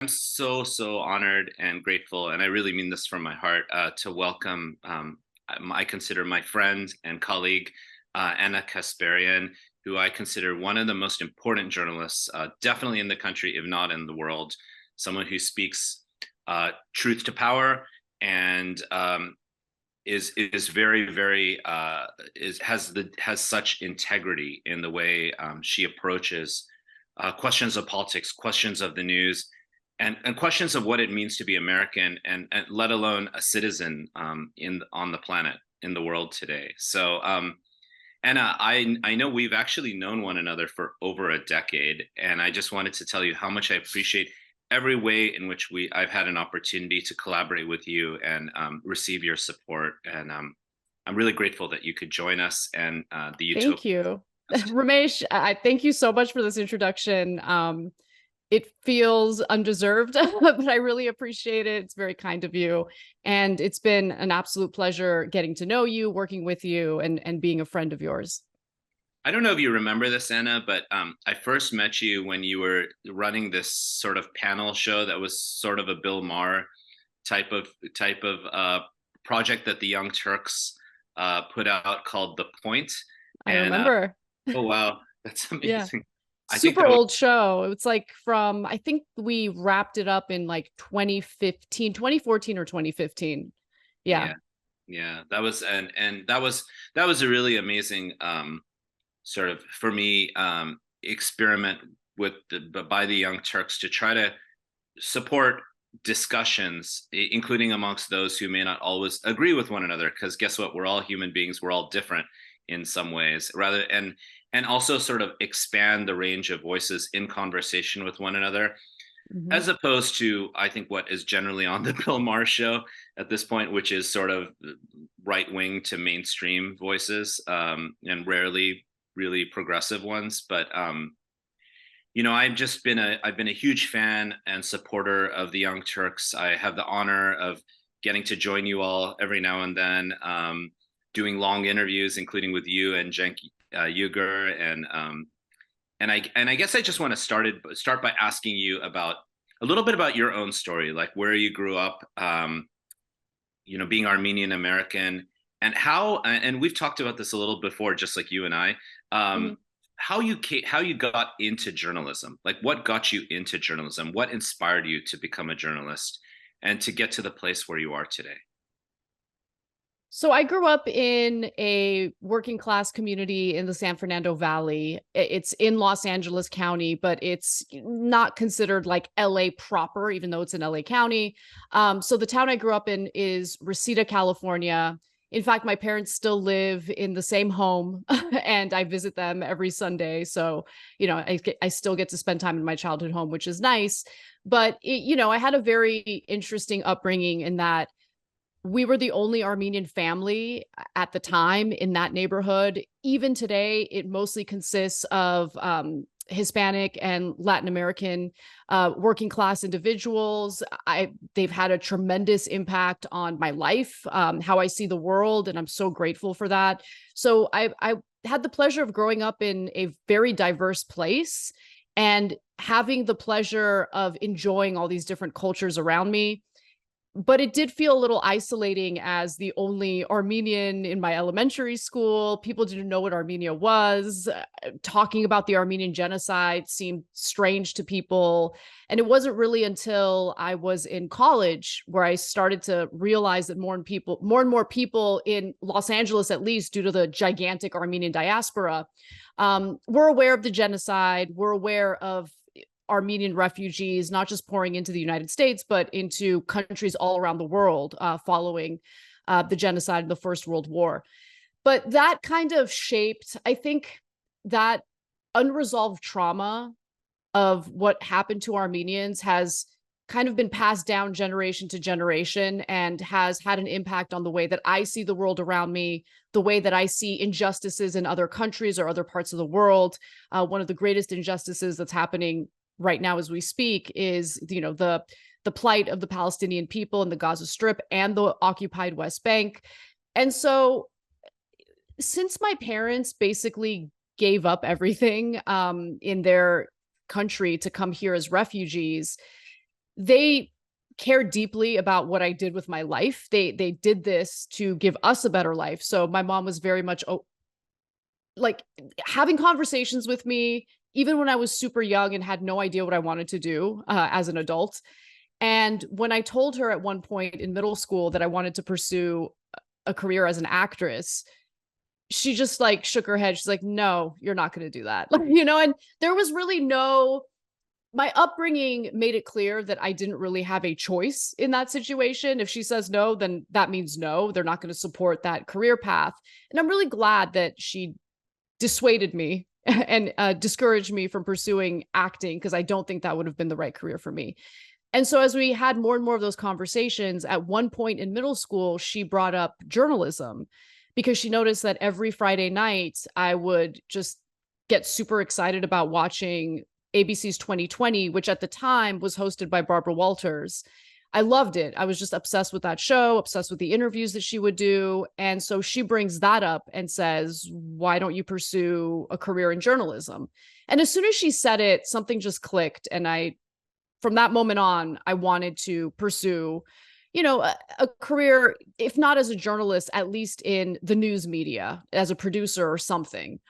I'm so honored and grateful, and I really mean this from my heart, to welcome I consider my friend and colleague, Anna Kasparian, who I consider one of the most important journalists, definitely in the country, if not in the world. Someone who speaks truth to power and is very is has such integrity in the way she approaches questions of politics, questions of the news, and questions of what it means to be American, and let alone a citizen in on the planet, in the world today. So, Anna, I know we've actually known one another for over a decade, and I just wanted to tell you how much I appreciate every way in which I've had an opportunity to collaborate with you and receive your support. And I'm really grateful that you could join us and the Utopia. Thank you. Ramesh, I thank you so much for this introduction. It feels undeserved, but I really appreciate it. It's very kind of you. And it's been an absolute pleasure getting to know you, working with you, and being a friend of yours. I don't know if you remember this, Anna, but I first met you when you were running this sort of panel show that was sort of a Bill Maher type of project that the Young Turks put out called The Point. I And remember. oh wow, that's Yeah. amazing. I think Super that was old show. It's like from, I think we wrapped it up in like 2015, 2014 or 2015. Yeah. yeah, yeah. That was and that was a really amazing sort of for me experiment with by the Young Turks to try to support discussions, including amongst those who may not always agree with one another. Because guess what? We're all human beings. We're all different in some ways. Rather and also sort of expand the range of voices in conversation with one another, Mhm. as opposed to I think what is generally on the Bill Maher show at this point, which is sort of right wing to mainstream voices, and rarely really progressive ones. But I've been a huge fan and supporter of the Young Turks. I have the honor of getting to join you all every now and then, doing long interviews, including with you and Cenk Uygur, and I guess I just want to start by asking you about a little bit about your own story, like where you grew up, being Armenian American, and and we've talked about this a little before, just like you and I. Mhm. Um, how you got into journalism, like what got you into journalism, what inspired you to become a journalist and to get to the place where you are today. So I grew up in a working class community in the San Fernando Valley. It's in Los Angeles County, but it's not considered like LA proper, even though it's in LA County. So the town I grew up in is Reseda, California. In fact, my parents still live in the same home and I visit them every Sunday. So, I still get to spend time in my childhood home, which is nice. But, I had a very interesting upbringing in that we were the only Armenian family at the time in that neighborhood. Even today, it mostly consists of Hispanic and Latin American working class individuals. They've had a tremendous impact on my life, how I see the world, and I'm so grateful for that. So I had the pleasure of growing up in a very diverse place and having the pleasure of enjoying all these different cultures around me, but it did feel a little isolating as the only Armenian in my elementary school. People didn't know what Armenia was. Talking about the Armenian genocide seemed strange to people. And it wasn't really until I was in college where I started to realize that more and more people in Los Angeles, at least due to the gigantic Armenian diaspora, were aware of the genocide, were aware of Armenian refugees, not just pouring into the United States, but into countries all around the world following the genocide of the First World War. But that kind of shaped, I think, that unresolved trauma of what happened to Armenians has kind of been passed down generation to generation and has had an impact on the way that I see the world around me, the way that I see injustices in other countries or other parts of the world. One of the greatest injustices that's happening right now as we speak is, the plight of the Palestinian people in the Gaza Strip and the occupied West Bank. And so since my parents basically gave up everything in their country to come here as refugees, they care deeply about what I did with my life. They did this to give us a better life. So my mom was very much like having conversations with me, even when I was super young and had no idea what I wanted to do as an adult. And when I told her at one point in middle school that I wanted to pursue a career as an actress, she just like shook her head. She's like, no, you're not going to do that. And there was really my upbringing made it clear that I didn't really have a choice in that situation. If she says no, then that means no. They're not going to support that career path. And I'm really glad that she dissuaded me and discouraged me from pursuing acting, because I don't think that would have been the right career for me. And so as we had more and more of those conversations, at one point in middle school, she brought up journalism because she noticed that every Friday night I would just get super excited about watching ABC's 2020, which at the time was hosted by Barbara Walters. I loved it. I was just obsessed with that show, obsessed with the interviews that she would do. And so she brings that up and says, why don't you pursue a career in journalism? And as soon as she said it, something just clicked. And from that moment on, I wanted to pursue, a career, if not as a journalist, at least in the news media as a producer or something.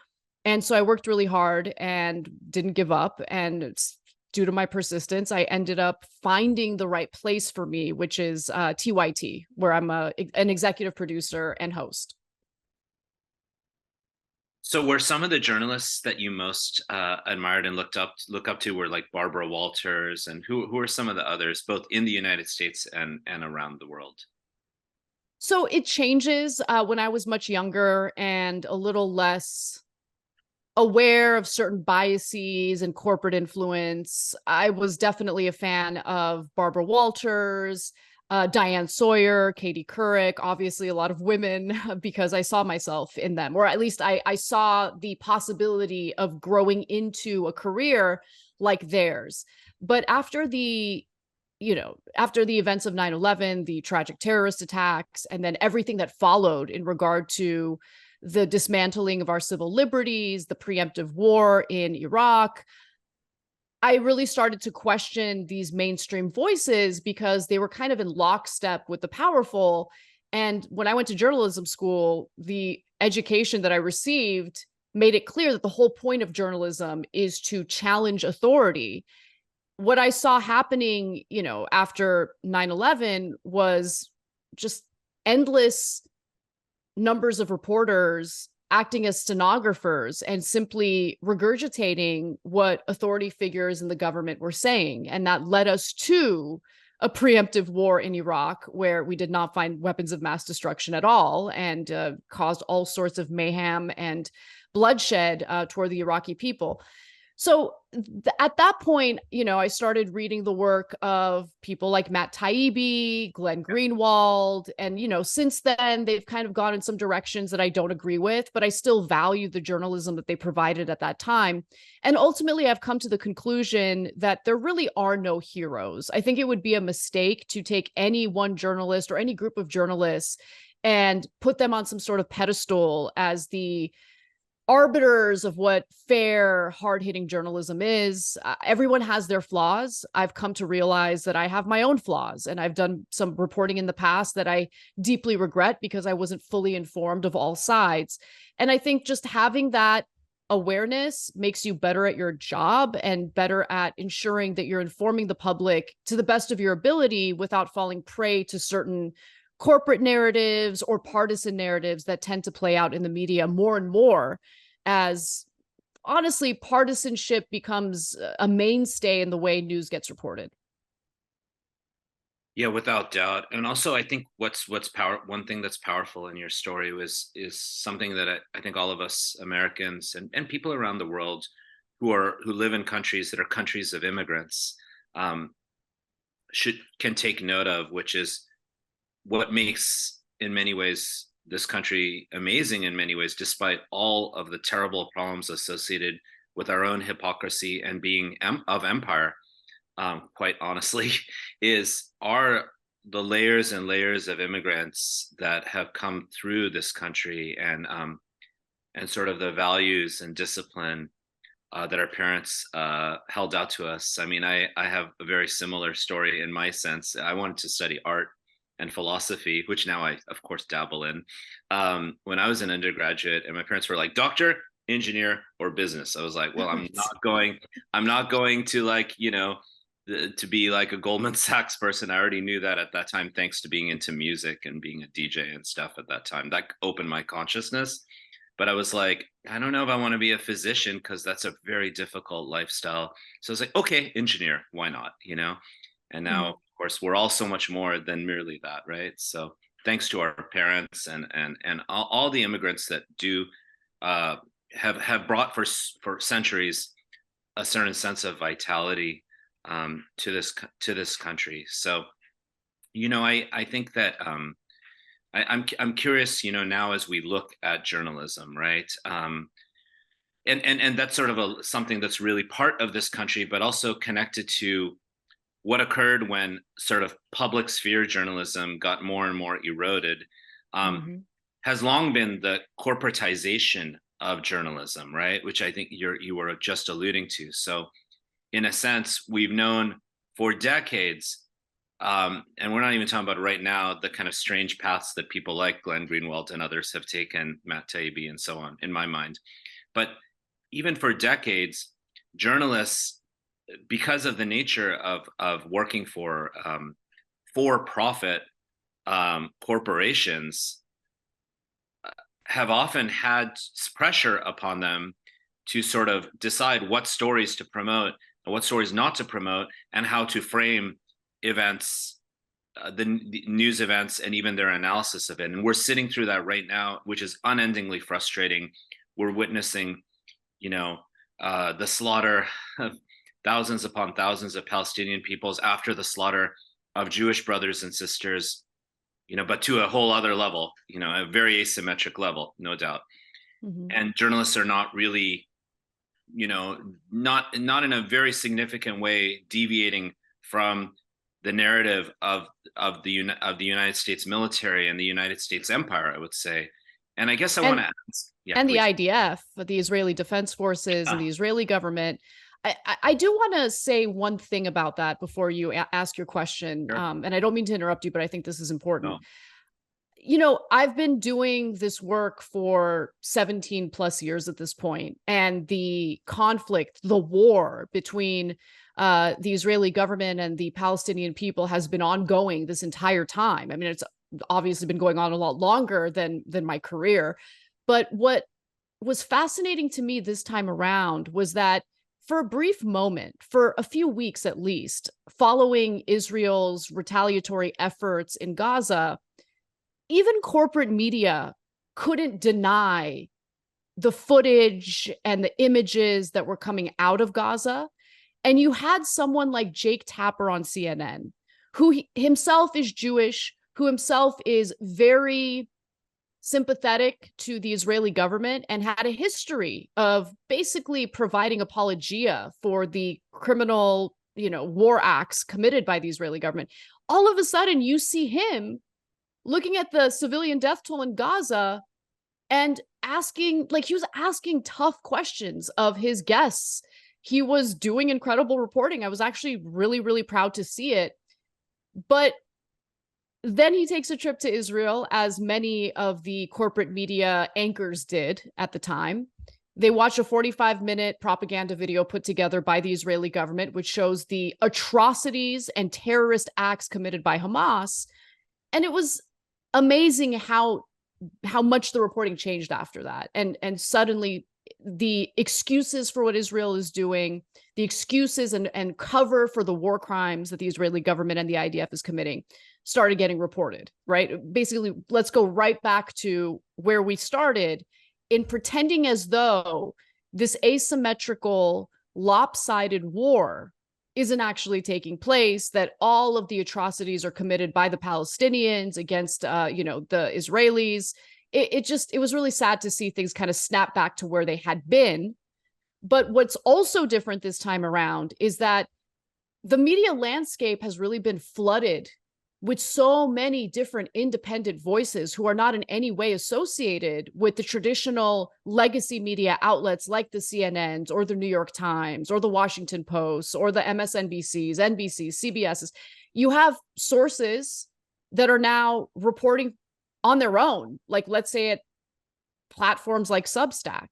And so I worked really hard and didn't give up. And it's due to my persistence, I ended up finding the right place for me, which is TYT, where I'm an executive producer and host. So were some of the journalists that you most admired and look up to were like Barbara Walters, and who are some of the others, both in the United States and around the world? So it changes. When I was much younger and a little less aware of certain biases and corporate influence, I was definitely a fan of Barbara Walters, Diane Sawyer, Katie Couric, obviously a lot of women, because I saw myself in them, or at least I saw the possibility of growing into a career like theirs. But after the events of 9/11, the tragic terrorist attacks, and then everything that followed in regard to the dismantling of our civil liberties, the preemptive war in Iraq, I really started to question these mainstream voices because they were kind of in lockstep with the powerful. And when I went to journalism school, the education that I received made it clear that the whole point of journalism is to challenge authority. What I saw happening, after 9/11 was just endless numbers of reporters acting as stenographers and simply regurgitating what authority figures in the government were saying. And that led us to a preemptive war in Iraq, where we did not find weapons of mass destruction at all, and caused all sorts of mayhem and bloodshed toward the Iraqi people. So at that point, I started reading the work of people like Matt Taibbi, Glenn Greenwald. And, since then, they've kind of gone in some directions that I don't agree with, but I still value the journalism that they provided at that time. And ultimately, I've come to the conclusion that there really are no heroes. I think it would be a mistake to take any one journalist or any group of journalists and put them on some sort of pedestal as the arbiters of what fair, hard-hitting journalism is. Everyone has their flaws. I've come to realize that I have my own flaws, and I've done some reporting in the past that I deeply regret because I wasn't fully informed of all sides. And I think just having that awareness makes you better at your job and better at ensuring that you're informing the public to the best of your ability without falling prey to certain corporate narratives or partisan narratives that tend to play out in the media more and more, as honestly partisanship becomes a mainstay in the way news gets reported. Yeah, without doubt. And also, I think one thing that's powerful in your story is something that I think all of us Americans and people around the world who live in countries that are countries of immigrants can take note of, which is what makes, in many ways, this country amazing in many ways, despite all of the terrible problems associated with our own hypocrisy and being of empire, quite honestly, are the layers and layers of immigrants that have come through this country, and sort of the values and discipline that our parents held out to us. I mean, I have a very similar story in my sense. I wanted to study art and philosophy, which now I, of course, dabble in. When I was an undergraduate, and my parents were like, "Doctor, engineer, or business." I was like, "Well, Right. I'm not going to like, to be like a Goldman Sachs person." I already knew that at that time, thanks to being into music and being a DJ and stuff at that time. That opened my consciousness. But I was like, I don't know if I want to be a physician because that's a very difficult lifestyle. So I was like, okay, engineer, why not? And now, Mhm. of course, we're all so much more than merely that, right? So thanks to our parents and all the immigrants that do uh, have brought for centuries a certain sense of vitality to this country. So I think that I'm curious, now as we look at journalism, right? And that's sort of something that's really part of this country, but also connected to what occurred when sort of public sphere journalism got more and more eroded. Um, Mhm. has long been the corporatization of journalism, right? Which I think you were just alluding to. So, in a sense, we've known for decades, and we're not even talking about right now, the kind of strange paths that people like Glenn Greenwald and others have taken, Matt Taibbi and so on, in my mind. But even for decades, journalists, because of the nature of working for profit corporations, have often had pressure upon them to sort of decide what stories to promote and what stories not to promote, and how to frame events, the news events, and even their analysis of it. And we're sitting through that right now, which is unendingly frustrating. We're witnessing, the slaughter of thousands upon thousands of Palestinian peoples after the slaughter of Jewish brothers and sisters, but to a whole other level, a very asymmetric level, no doubt. Mhm. And journalists are not really, not in a very significant way deviating from the narrative of the United States military and the United States empire, I would say. And I guess I want And to ask, yeah, and the please. IDF, the Israeli Defense Forces, and Ah, the Israeli government. I do want to say one thing about that before you ask your question. sure. And I don't mean to interrupt you, but I think this is important. No. I've been doing this work for 17 plus years at this point, and the conflict, the war between the Israeli government and the Palestinian people has been ongoing this entire time. I mean, it's obviously been going on a lot longer than my career. But what was fascinating to me this time around was that for a brief moment, for a few weeks at least, following Israel's retaliatory efforts in Gaza, even corporate media couldn't deny the footage and the images that were coming out of Gaza. And you had someone like Jake Tapper on CNN, who himself is Jewish, who himself is very sympathetic to the Israeli government and had a history of basically providing apologia for the criminal, war acts committed by the Israeli government. All of a sudden, you see him looking at the civilian death toll in Gaza and he was asking tough questions of his guests. He was doing incredible reporting. I was actually really, really proud to see it. But then he takes a trip to Israel, as many of the corporate media anchors did at the time. They watch a 45-minute propaganda video put together by the Israeli government, which shows the atrocities and terrorist acts committed by Hamas. And it was amazing how much the reporting changed after that. And suddenly the excuses for what Israel is doing, the excuses and cover for the war crimes that the Israeli government and the IDF is committing started getting reported, right? Basically, let's go right back to where we started in pretending as though this asymmetrical, lopsided war isn't actually taking place, that all of the atrocities are committed by the Palestinians against, the Israelis. It was really sad to see things kind of snap back to where they had been. But what's also different this time around is that the media landscape has really been flooded with so many different independent voices who are not in any way associated with the traditional legacy media outlets like the CNNs or the New York Times or the Washington Post or the MSNBCs, NBCs, CBSs. You have sources that are now reporting on their own, like let's say at platforms like Substack.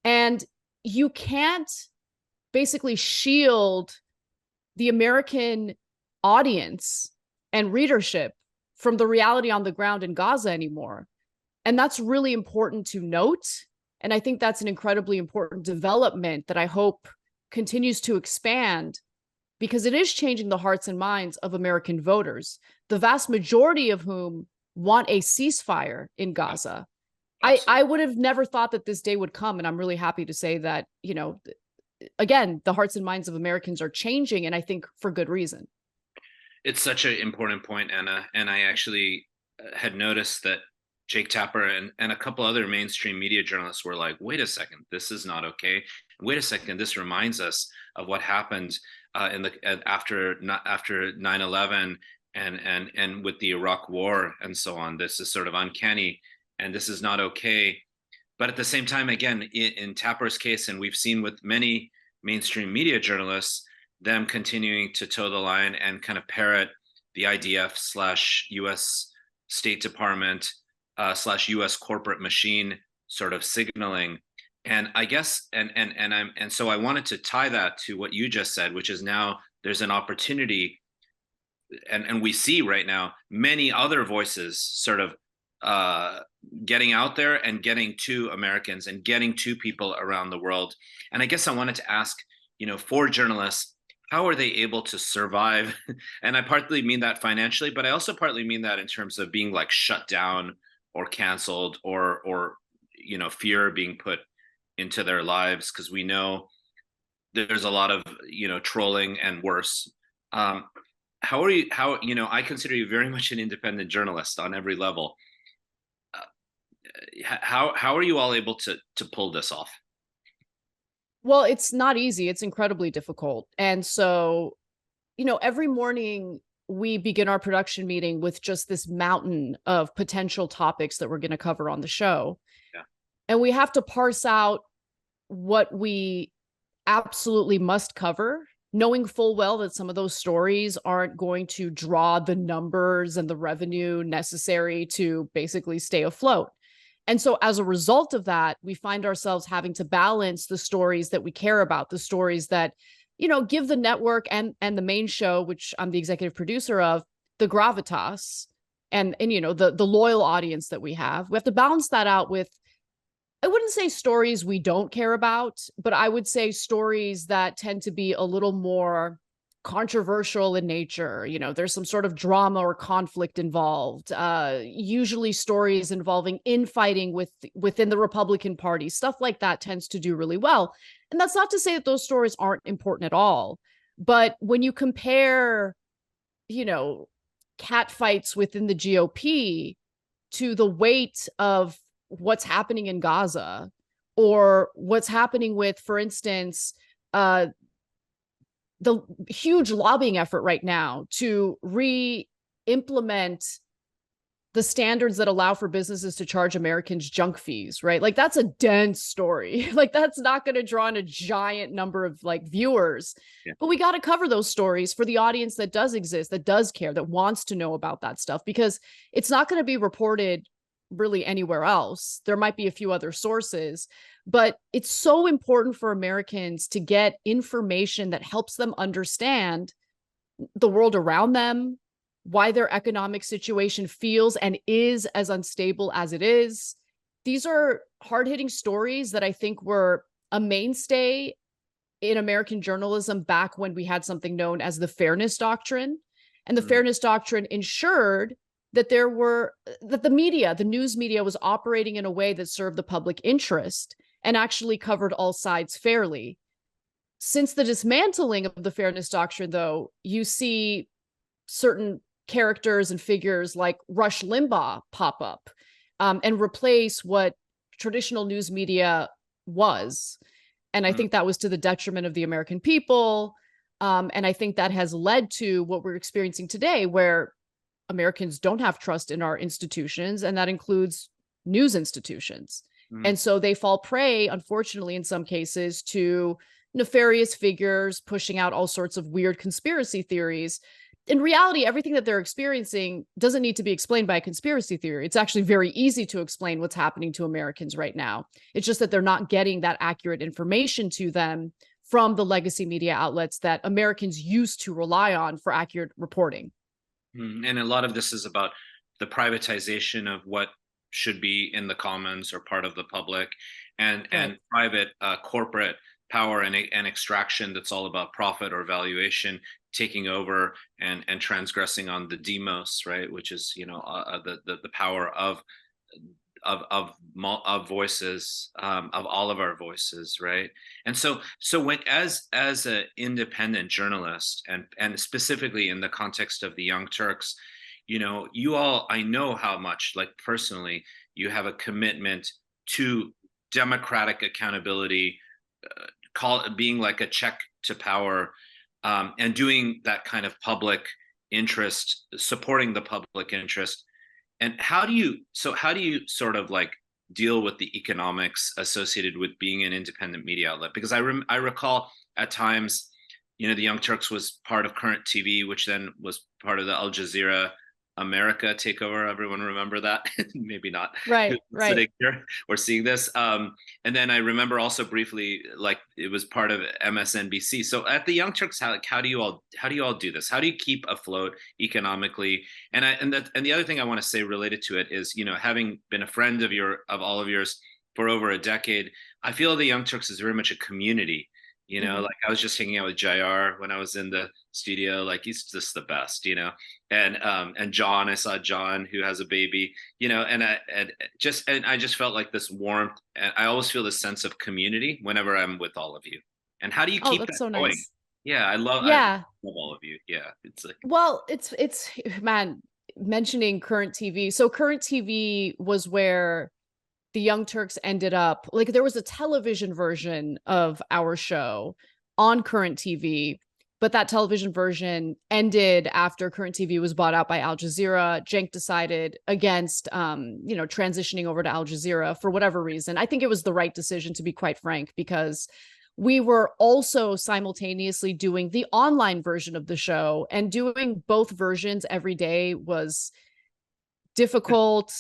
And you can't basically shield the American audience and readership from the reality on the ground in Gaza anymore. And that's really important to note. And I think that's an incredibly important development that I hope continues to expand, because it is changing the hearts and minds of American voters, the vast majority of whom want a ceasefire in Gaza. I would have never thought that this day would come. And I'm really happy to say that, you know, again, the hearts and minds of Americans are changing, and I think for good reason. It's such an important point, Anna. And I actually had noticed that Jake Tapper and a couple other mainstream media journalists were like, wait a second, this is not okay. Wait a second, this reminds us of what happened after 9/11 and with the Iraq War and so on. This is sort of uncanny, and this is not okay. But at the same time, again, in Tapper's case, and we've seen with many mainstream media journalists, them continuing to toe the line and kind of parrot the IDF/US State Department /US corporate machine sort of signaling. And I guess, and so I wanted to tie that to what you just said, which is now there's an opportunity, and we see right now many other voices sort of getting out there and getting to Americans and getting to people around the world. And I guess I wanted to ask, you know, for journalists, how are they able to survive? And I partly mean that financially, but I also partly mean that in terms of being like shut down or canceled or you know, fear being put into their lives, because we know there's a lot of, you know, trolling and worse. How are you? How, you know, I consider you very much an independent journalist on every level. How are you all able to pull this off? Well, it's not easy. It's incredibly difficult. And so, you know, every morning we begin our production meeting with just this mountain of potential topics that we're going to cover on the show. Yeah. And we have to parse out what we absolutely must cover, knowing full well that some of those stories aren't going to draw the numbers and the revenue necessary to basically stay afloat. And so as a result of that, we find ourselves having to balance the stories that we care about, the stories that, you know, give the network and the main show, which I'm the executive producer of, the gravitas and you know, the loyal audience that we have. We have to balance that out with, I wouldn't say stories we don't care about, but I would say stories that tend to be a little more controversial in nature. You know, there's some sort of drama or conflict involved, usually stories involving infighting within the Republican Party. Stuff like that tends to do really well. And that's not to say that those stories aren't important at all. But when you compare, you know, catfights within the GOP to the weight of what's happening in Gaza, or what's happening with, for instance, the huge lobbying effort right now to re-implement the standards that allow for businesses to charge Americans junk fees, right? Like, that's a dense story. Like, that's not going to draw in a giant number of like viewers. Yeah. But we got to cover those stories for the audience that does exist, that does care, that wants to know about that stuff, because it's not going to be reported really anywhere else. There might be a few other sources, but it's so important for Americans to get information that helps them understand the world around them, why their economic situation feels and is as unstable as it is. These are hard-hitting stories that I think were a mainstay in American journalism back when we had something known as the Fairness Doctrine. And the Fairness Doctrine ensured that the media, the news media, was operating in a way that served the public interest and actually covered all sides fairly. Since the dismantling of the Fairness Doctrine, though, you see certain characters and figures like Rush Limbaugh pop up and replace what traditional news media was. And I think that was to the detriment of the American people. And I think that has led to what we're experiencing today, where Americans don't have trust in our institutions, and that includes news institutions. And so they fall prey, unfortunately, in some cases, to nefarious figures pushing out all sorts of weird conspiracy theories. In reality, everything that they're experiencing doesn't need to be explained by a conspiracy theory. It's actually very easy to explain what's happening to Americans right now. It's just that they're not getting that accurate information to them from the legacy media outlets that Americans used to rely on for accurate reporting. And a lot of this is about the privatization of what should be in the commons or part of the public, and private corporate power and extraction that's all about profit or valuation taking over and transgressing on the demos, right, which is the power of voices, of all of our voices, right? And so when as an independent journalist, and specifically in the context of the Young Turks, you all, I know how much, like personally, you have a commitment to democratic accountability, being like a check to power, and doing that kind of public interest, supporting the public interest. And how do you sort of like deal with the economics associated with being an independent media outlet? Because I recall at times, the Young Turks was part of Current TV, which then was part of the Al Jazeera America takeover. Everyone remember that? Maybe not. Right. Sitting here or seeing this. And then I remember also briefly, like it was part of MSNBC. So at the Young Turks, how do you all do this? How do you keep afloat economically? And the other thing I want to say related to it is, having been a friend of all of yours for over a decade, I feel the Young Turks is very much a community. Like I was just hanging out with Jair when I was in the studio, like he's just the best, and John, I saw John, who has a baby, and I just felt like this warmth, and I always feel this sense of community whenever I'm with all of you. And how do you keep that so going? nice. Yeah, I love all of you. Yeah, it's like, well, it's man, mentioning Current TV. So Current TV was where the Young Turks ended up. Like, there was a television version of our show on Current TV, but that television version ended after Current TV was bought out by Al Jazeera. Cenk decided against transitioning over to Al Jazeera for whatever reason. I think it was the right decision, to be quite frank, because we were also simultaneously doing the online version of the show, and doing both versions every day was difficult,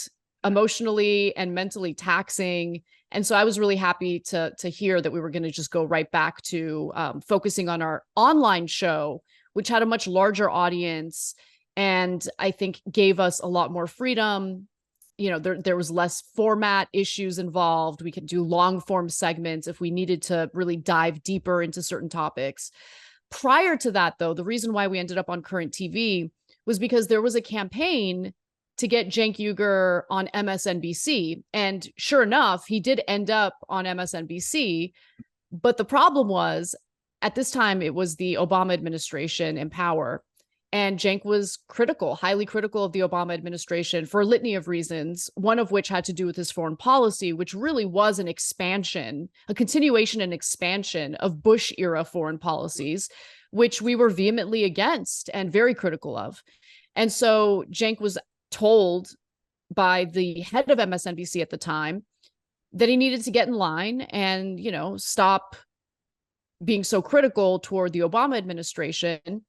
emotionally and mentally taxing. And so I was really happy to hear that we were going to just go right back to focusing on our online show, which had a much larger audience, and I think gave us a lot more freedom. There was less format issues involved. We could do long form segments if we needed to really dive deeper into certain topics. Prior to that, though, the reason why we ended up on Current TV was because there was a campaign to get Cenk Uygur on MSNBC. And sure enough, he did end up on MSNBC. But the problem was, at this time, it was the Obama administration in power. And Cenk was highly critical of the Obama administration for a litany of reasons, one of which had to do with his foreign policy, which really was a continuation and expansion of Bush era foreign policies, which we were vehemently against and very critical of. And so Cenk was told by the head of MSNBC at the time that he needed to get in line and, stop being so critical toward the Obama administration.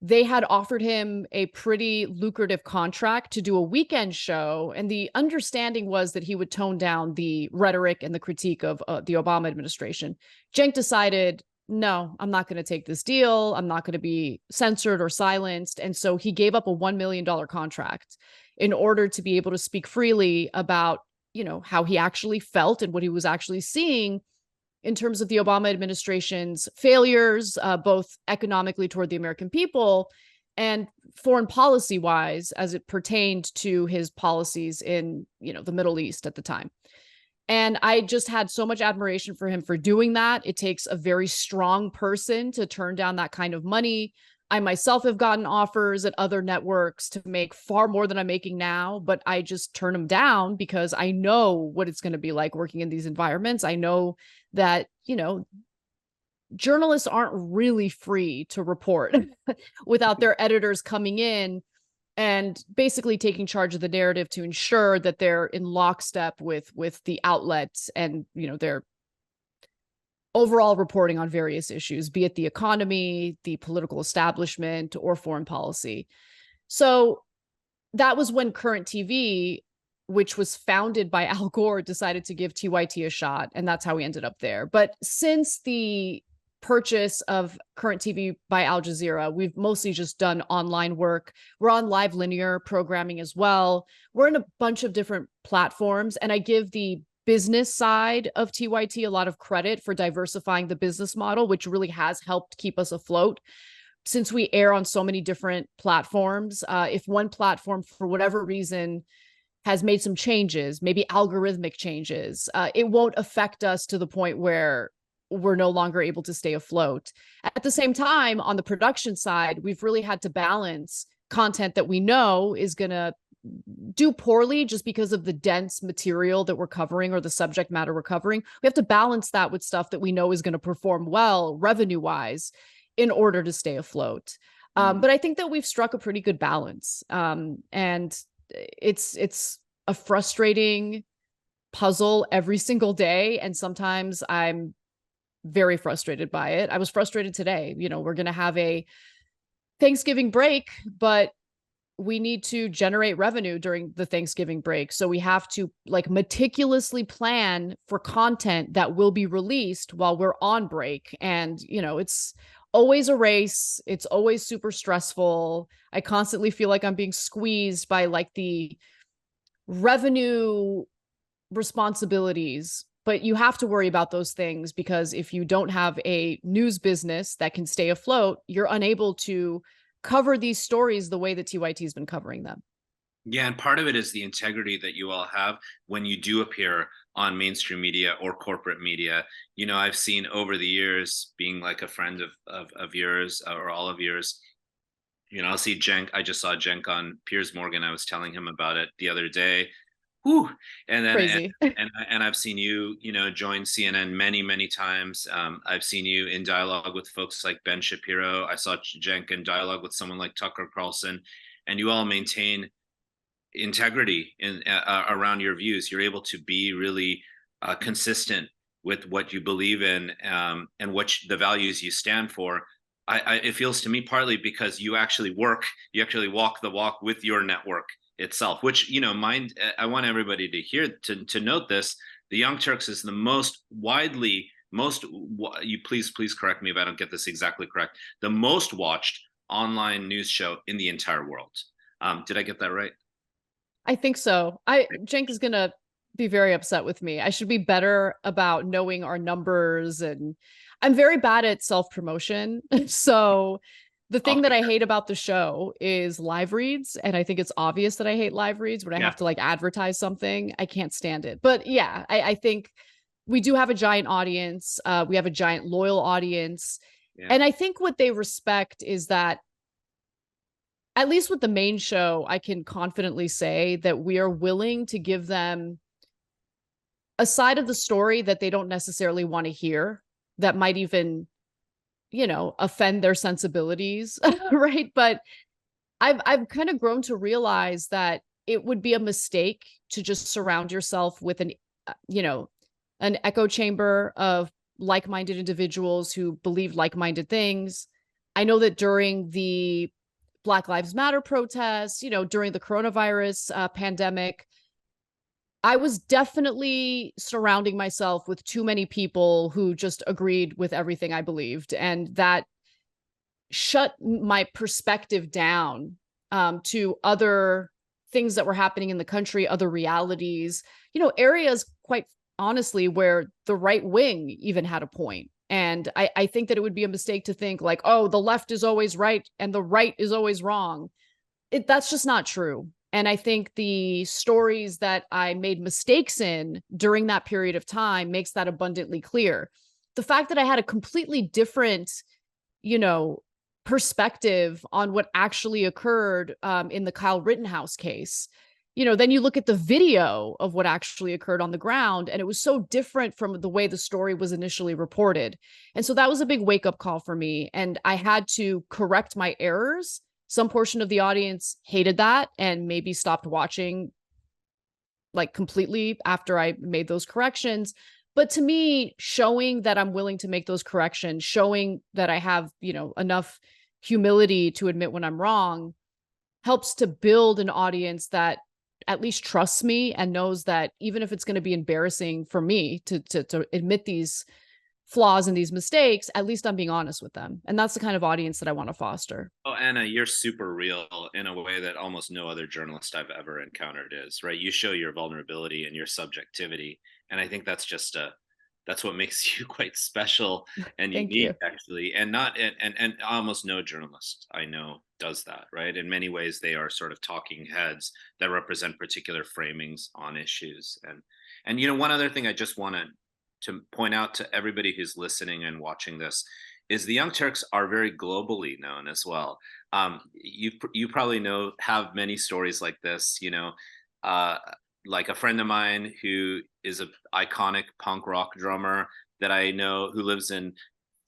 They had offered him a pretty lucrative contract to do a weekend show, and the understanding was that he would tone down the rhetoric and the critique of the Obama administration. Cenk decided, no, I'm not going to take this deal. I'm not going to be censored or silenced. And so he gave up a $1 million contract in order to be able to speak freely about, how he actually felt and what he was actually seeing in terms of the Obama administration's failures, both economically toward the American people and foreign policy wise, as it pertained to his policies in, the Middle East at the time. And I just had so much admiration for him for doing that. It takes a very strong person to turn down that kind of money. I myself have gotten offers at other networks to make far more than I'm making now, but I just turn them down because I know what it's going to be like working in these environments. I know that, journalists aren't really free to report without their editors coming in and basically taking charge of the narrative to ensure that they're in lockstep with the outlets and, their overall reporting on various issues, be it the economy, the political establishment, or foreign policy. So that was when Current TV, which was founded by Al Gore, decided to give TYT a shot. And that's how we ended up there. But since the purchase of Current TV by Al Jazeera, we've mostly just done online work. We're on live linear programming as well. We're in a bunch of different platforms. And I give the business side of TYT a lot of credit for diversifying the business model, which really has helped keep us afloat. Since we air on so many different platforms, if one platform, for whatever reason, has made some changes, maybe algorithmic changes, it won't affect us to the point where we're no longer able to stay afloat. At the same time, on the production side, we've really had to balance content that we know is going to do poorly just because of the dense material that we're covering or the subject matter we're covering. We have to balance that with stuff that we know is going to perform well revenue-wise in order to stay afloat. But I think that we've struck a pretty good balance. And it's a frustrating puzzle every single day. And sometimes I'm very frustrated by it. I was frustrated today. We're going to have a Thanksgiving break, but we need to generate revenue during the Thanksgiving break. So we have to meticulously plan for content that will be released while we're on break. And, it's always a race. It's always super stressful. I constantly feel like I'm being squeezed by the revenue responsibilities, but you have to worry about those things because if you don't have a news business that can stay afloat, you're unable to cover these stories the way that TYT has been covering them. Yeah, and part of it is the integrity that you all have when you do appear on mainstream media or corporate media. I've seen over the years, being like a friend of yours or all of yours, I'll see Cenk. I just saw Cenk on Piers Morgan. I was telling him about it the other day. Whew. And then Crazy. and I've seen you, join CNN many times. I've seen you in dialogue with folks like Ben Shapiro. I saw Cenk in dialogue with someone like Tucker Carlson, and you all maintain integrity in around your views. You're able to be really consistent with what you believe in and what the values you stand for. It feels to me partly because you actually walk the walk with your network itself, which, I want everybody to hear, to note this. The Young Turks is the you please correct me if I don't get this exactly correct, the most watched online news show in the entire world. Did I get that right? I think so. Cenk is going to be very upset with me. I should be better about knowing our numbers, and I'm very bad at self-promotion. So the thing that I hate about the show is live reads. And I think it's obvious that I hate live reads when I have to advertise something. I can't stand it. But yeah, I think we do have a giant audience. We have a giant loyal audience. Yeah. And I think what they respect is that, at least with the main show, I can confidently say that we are willing to give them a side of the story that they don't necessarily want to hear, that might even offend their sensibilities, right? But I've kind of grown to realize that it would be a mistake to just surround yourself with an echo chamber of like-minded individuals who believe like-minded things. I know that during the Black Lives Matter protests, during the coronavirus pandemic, I was definitely surrounding myself with too many people who just agreed with everything I believed. And that shut my perspective down to other things that were happening in the country, other realities, areas, quite honestly, where the right wing even had a point. And I think that it would be a mistake to think oh, the left is always right and the right is always wrong. That's just not true. And I think the stories that I made mistakes in during that period of time makes that abundantly clear. The fact that I had a completely different, perspective on what actually occurred in the Kyle Rittenhouse case, then you look at the video of what actually occurred on the ground, and it was so different from the way the story was initially reported. And so that was a big wake-up call for me. And I had to correct my errors Some portion of the audience hated that and maybe stopped watching like completely after I made those corrections. But to me, showing that I'm willing to make those corrections, showing that I have, enough humility to admit when I'm wrong, helps to build an audience that at least trusts me and knows that even if it's going to be embarrassing for me to admit these flaws and these mistakes, at least I'm being honest with them. And that's the kind of audience that I want to foster. Oh, Anna, you're super real in a way that almost no other journalist I've ever encountered is, right? You show your vulnerability and your subjectivity. And I think that's what makes you quite special and Thank unique, you. actually. And not and almost no journalist I know does that, right? In many ways, they are sort of talking heads that represent particular framings on issues. And one other thing I just wanted to point out to everybody who's listening and watching this is the Young Turks are very globally known as well. You probably have many stories like this. Uh, like a friend of mine who is an iconic punk rock drummer that I know who lives in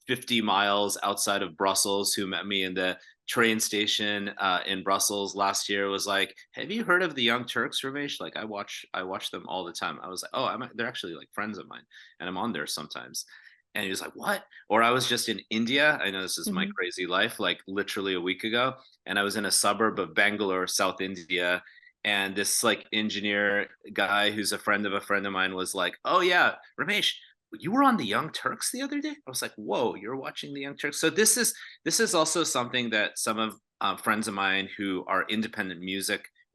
50 miles outside of Brussels, who met me in the train station in Brussels last year, was like, "Have you heard of the Young Turks, Ramesh? Like, I watch them all the time." I was like, "Oh, they're actually like friends of mine, and I'm on there sometimes." And he was like, "What?" Or I was just in India. I know this is my Mhm. crazy life, like literally a week ago, and I was in a suburb of Bangalore, South India, and this like engineer guy who's a friend of mine was like, "Oh yeah, Ramesh, you were on the Young Turks the other day." I was like, "Whoa, you're watching the Young Turks." So this is also something that some of friends of mine who are independent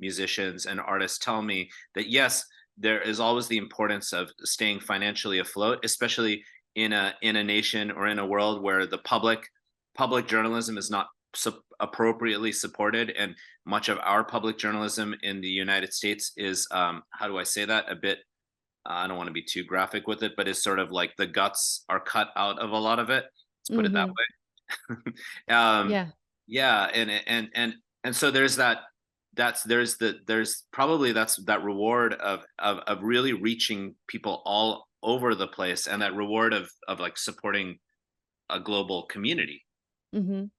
musicians and artists tell me, that yes, there is always the importance of staying financially afloat, especially in a nation or in a world where the public journalism is not appropriately supported, and much of our public journalism in the United States is, how do I say that, a bit, I don't want to be too graphic with it, but it's sort of like the guts are cut out of a lot of it. Let's put it that Mhm. way. um, Yeah. yeah, and so there's that. There's probably that's that reward of really reaching people all over the place, and that reward of like supporting a global community. Mhm.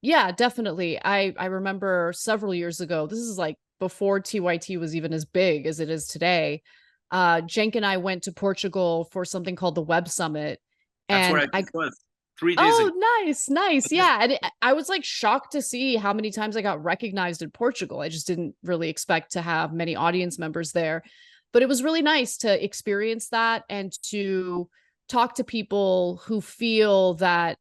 Yeah, definitely. I remember several years ago, this is like before TYT was even as big as it is today. Cenk and I went to Portugal for something called the Web Summit. That's where I And just was 3 days ago. oh, nice, nice. Yeah. And I was like shocked to see how many times I got recognized in Portugal. I just didn't really expect to have many audience members there. But it was really nice to experience that and to talk to people who feel that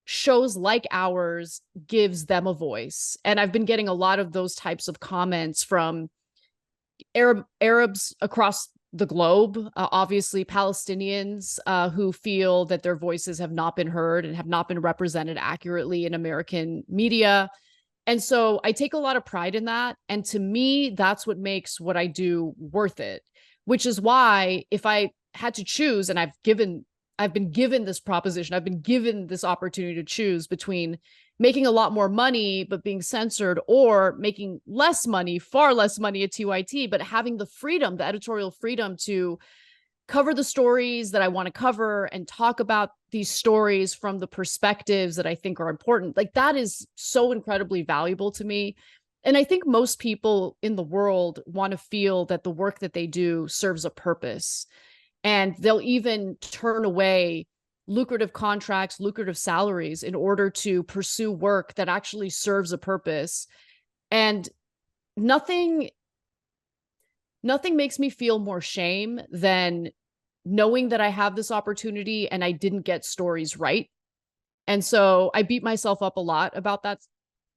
shows like ours gives them a voice. And I've been getting a lot of those types of comments from Arabs across the globe, obviously Palestinians who feel that their voices have not been heard and have not been represented accurately in American media. And so I take a lot of pride in that. And to me, that's what makes what I do worth it, which is why if I had to choose, and I've been given this proposition, I've been given this opportunity to choose between making a lot more money, but being censored, or making less money, far less money at TYT, but having the freedom, the editorial freedom to cover the stories that I want to cover and talk about these stories from the perspectives that I think are important. Like that is so incredibly valuable to me. And I think most people in the world want to feel that the work that they do serves a purpose. And they'll even turn away lucrative contracts, lucrative salaries in order to pursue work that actually serves a purpose. And nothing nothing makes me feel more shame than knowing that I have this opportunity and I didn't get stories right. And so I beat myself up a lot about that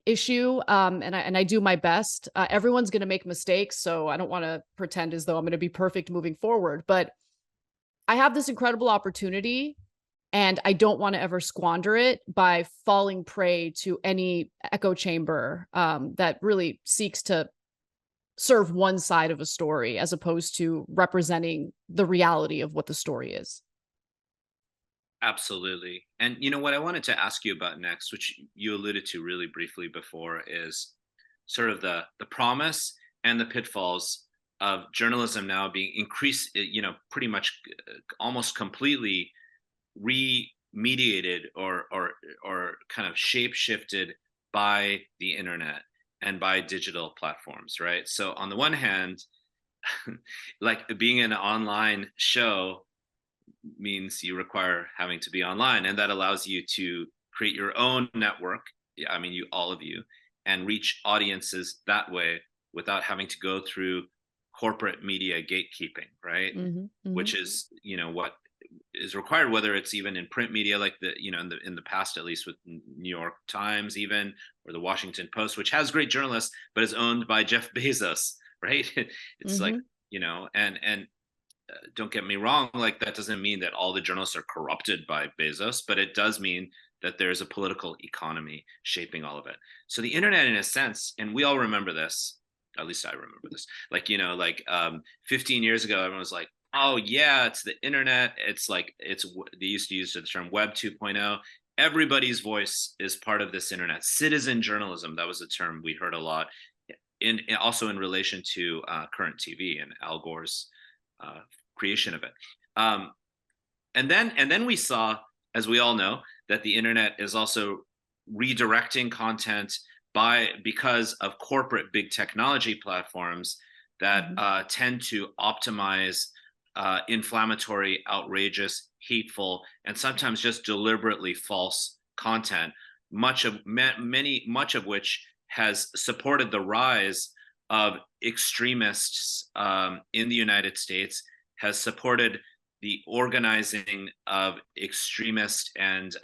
issue. And I do my best. Everyone's going to make mistakes, so I don't want to pretend as though I'm going to be perfect moving forward. But I have this incredible opportunity, and I don't want to ever squander it by falling prey to any echo chamber that really seeks to serve one side of a story as opposed to representing the reality of what the story is. Absolutely. And what I wanted to ask you about next, which you alluded to really briefly before, is sort of the promise and the pitfalls of journalism now being increased, pretty much almost completely remediated or kind of shape shifted by the internet and by digital platforms, right? So on the one hand, like being an online show means you require having to be online, and that allows you to create your own network. I mean, you, all of you, and reach audiences that way without having to go through corporate media gatekeeping, right? Hmm. Hmm. Which is, what is required, whether it's even in print media, like in the past, at least with New York Times, even, or the Washington Post, which has great journalists but is owned by Jeff Bezos, right? It's like, Hmm. and don't get me wrong, like that doesn't mean that all the journalists are corrupted by Bezos, but it does mean that there's a political economy shaping all of it. So the internet, in a sense, and we all remember this, at least I remember this, like, 15 years ago, everyone was like, oh yeah, it's the internet. It's like, they used to use the term Web 2.0. Everybody's voice is part of this internet. Citizen journalism, that was a term we heard a lot, also in relation to current TV and Al Gore's uh, creation of it. Um, and then we saw, as we all know, that the internet is also redirecting content because of corporate big technology platforms that Hmm. tend to optimize inflammatory, outrageous, hateful, and sometimes just deliberately false content. Much of which has supported the rise of extremists in the United States, has supported the organizing of extremist and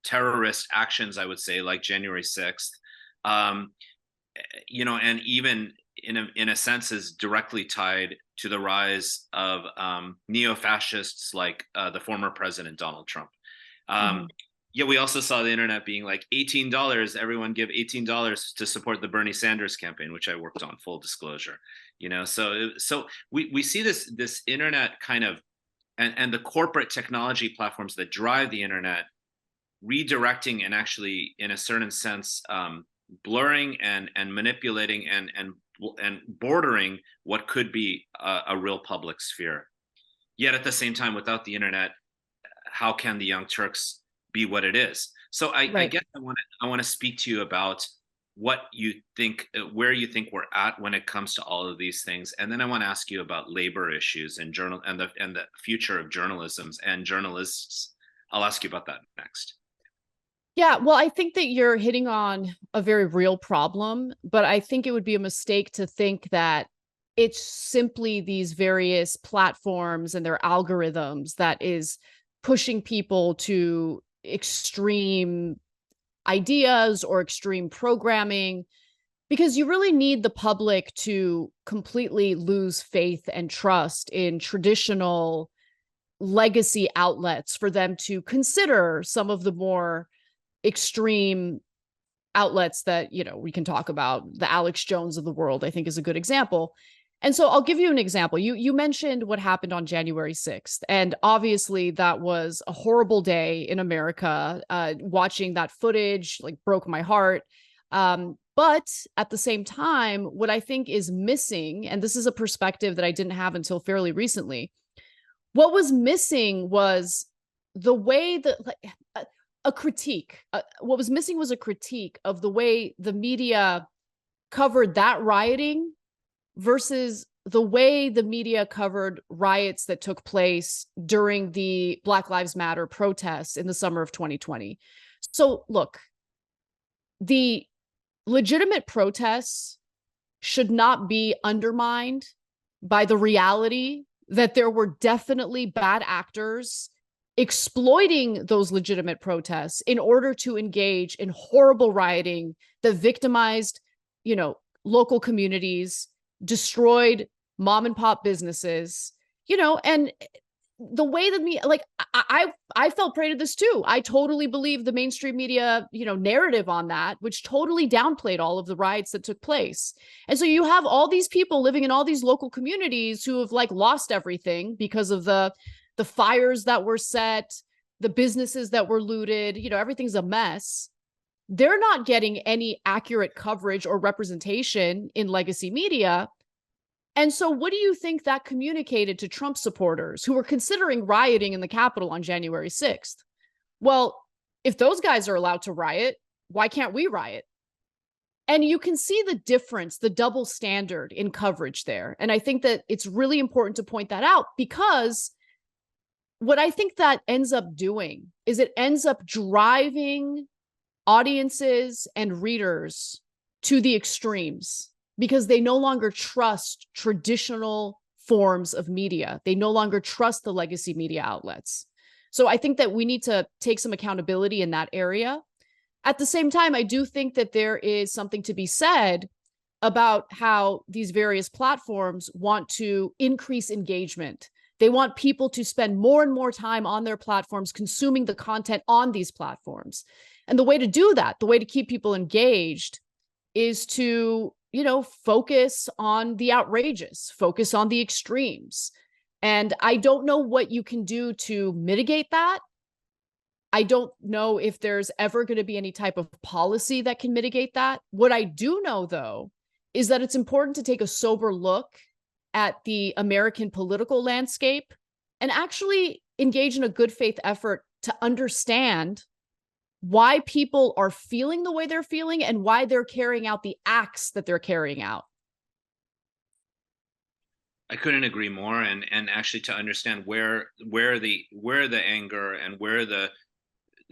terrorist actions, I would say, like January 6th, um, and even in a sense is directly tied to the rise of neo-fascists like the former president Donald Trump. Um, Hmm. yeah, we also saw the internet being like $18. Everyone give $18 to support the Bernie Sanders campaign, which I worked on. Full disclosure, so we see this internet kind of, and the corporate technology platforms that drive the internet redirecting and actually, in a certain sense, blurring and manipulating and bordering what could be a real public sphere. Yet at the same time, without the internet, how can the Young Turks be what it is? So I Right. guess I want to speak to you about what you think, where you think we're at when it comes to all of these things, and then I want to ask you about labor issues and the future of journalisms and journalists. I'll ask you about that next. Yeah, well, I think that you're hitting on a very real problem, but I think it would be a mistake to think that it's simply these various platforms and their algorithms that is pushing people to extreme ideas or extreme programming, because you really need the public to completely lose faith and trust in traditional legacy outlets for them to consider some of the more extreme outlets that, we can talk about. The Alex Jones of the world, I think, is a good example. And so I'll give you an example. You mentioned what happened on January 6th. And obviously that was a horrible day in America. Watching that footage like broke my heart. But at the same time, what I think is missing, and this is a perspective that I didn't have until fairly recently, what was missing was the way that, like, a critique. What was missing was a critique of the way the media covered that rioting versus the way the media covered riots that took place during the Black Lives Matter protests in the summer of 2020. So, look, the legitimate protests should not be undermined by the reality that there were definitely bad actors exploiting those legitimate protests in order to engage in horrible rioting that victimized, local communities, destroyed mom and pop businesses, and the way that me, like, I felt prey to this too. I totally believe the mainstream media, narrative on that, which totally downplayed all of the riots that took place. And so you have all these people living in all these local communities who have like lost everything because of the fires that were set, the businesses that were looted, everything's a mess. They're not getting any accurate coverage or representation in legacy media. And so, what do you think that communicated to Trump supporters who were considering rioting in the Capitol on January 6th? Well, if those guys are allowed to riot, why can't we riot? And you can see the difference, the double standard in coverage there. And I think that it's really important to point that out, because what I think that ends up doing is it ends up driving audiences and readers to the extremes, because they no longer trust traditional forms of media. They no longer trust the legacy media outlets. So I think that we need to take some accountability in that area. At the same time, I do think that there is something to be said about how these various platforms want to increase engagement. They want people to spend more and more time on their platforms, consuming the content on these platforms. And the way to do that, the way to keep people engaged, is to, focus on the outrageous, focus on the extremes. And I don't know what you can do to mitigate that. I don't know if there's ever going to be any type of policy that can mitigate that. What I do know, though, is that it's important to take a sober look at the American political landscape and actually engage in a good faith effort to understand why people are feeling the way they're feeling and why they're carrying out the acts that they're carrying out. I couldn't agree more. And actually to understand where the anger and where the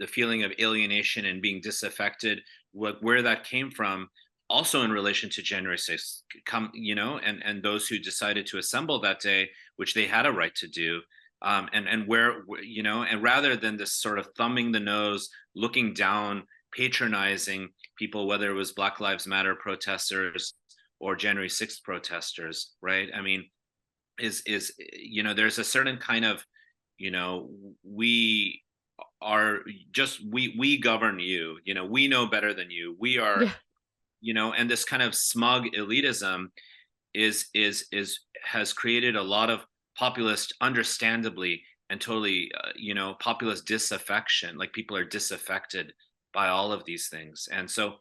feeling of alienation and being disaffected, where that came from, also in relation to January 6th, and those who decided to assemble that day, which they had a right to do. And where, and rather than this sort of thumbing the nose, looking down, patronizing people, whether it was Black Lives Matter protesters or January 6th protesters, right? I mean, there's a certain kind of, we are just, we govern you, we know better than you. We are, Yeah. And this kind of smug elitism is has created a lot of populist, understandably and totally, populist disaffection. Like, people are disaffected by all of these things. And so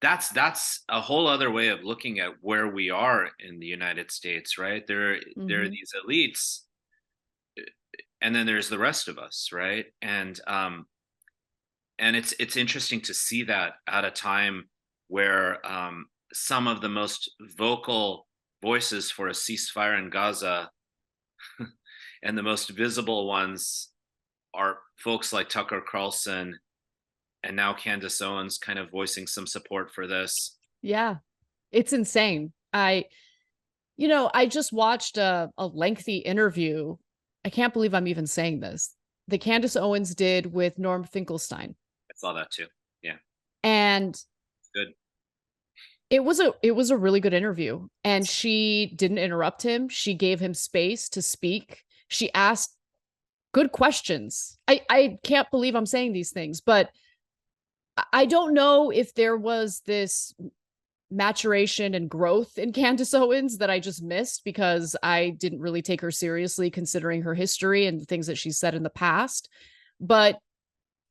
that's a whole other way of looking at where we are in the United States, right? There are these elites, and then there's the rest of us, right? And it's interesting to see that at a time where some of the most vocal voices for a ceasefire in Gaza and the most visible ones are folks like Tucker Carlson and now Candace Owens kind of voicing some support for this. Yeah. It's insane. I just watched a lengthy interview. I can't believe I'm even saying this. The Candace Owens did with Norm Finkelstein. I saw that too. Yeah. And Good. it was a really good interview. And she didn't interrupt him. She gave him space to speak. She asked good questions. I can't believe I'm saying these things, but I don't know if there was this maturation and growth in Candace Owens that I just missed because I didn't really take her seriously considering her history and the things that she said in the past. But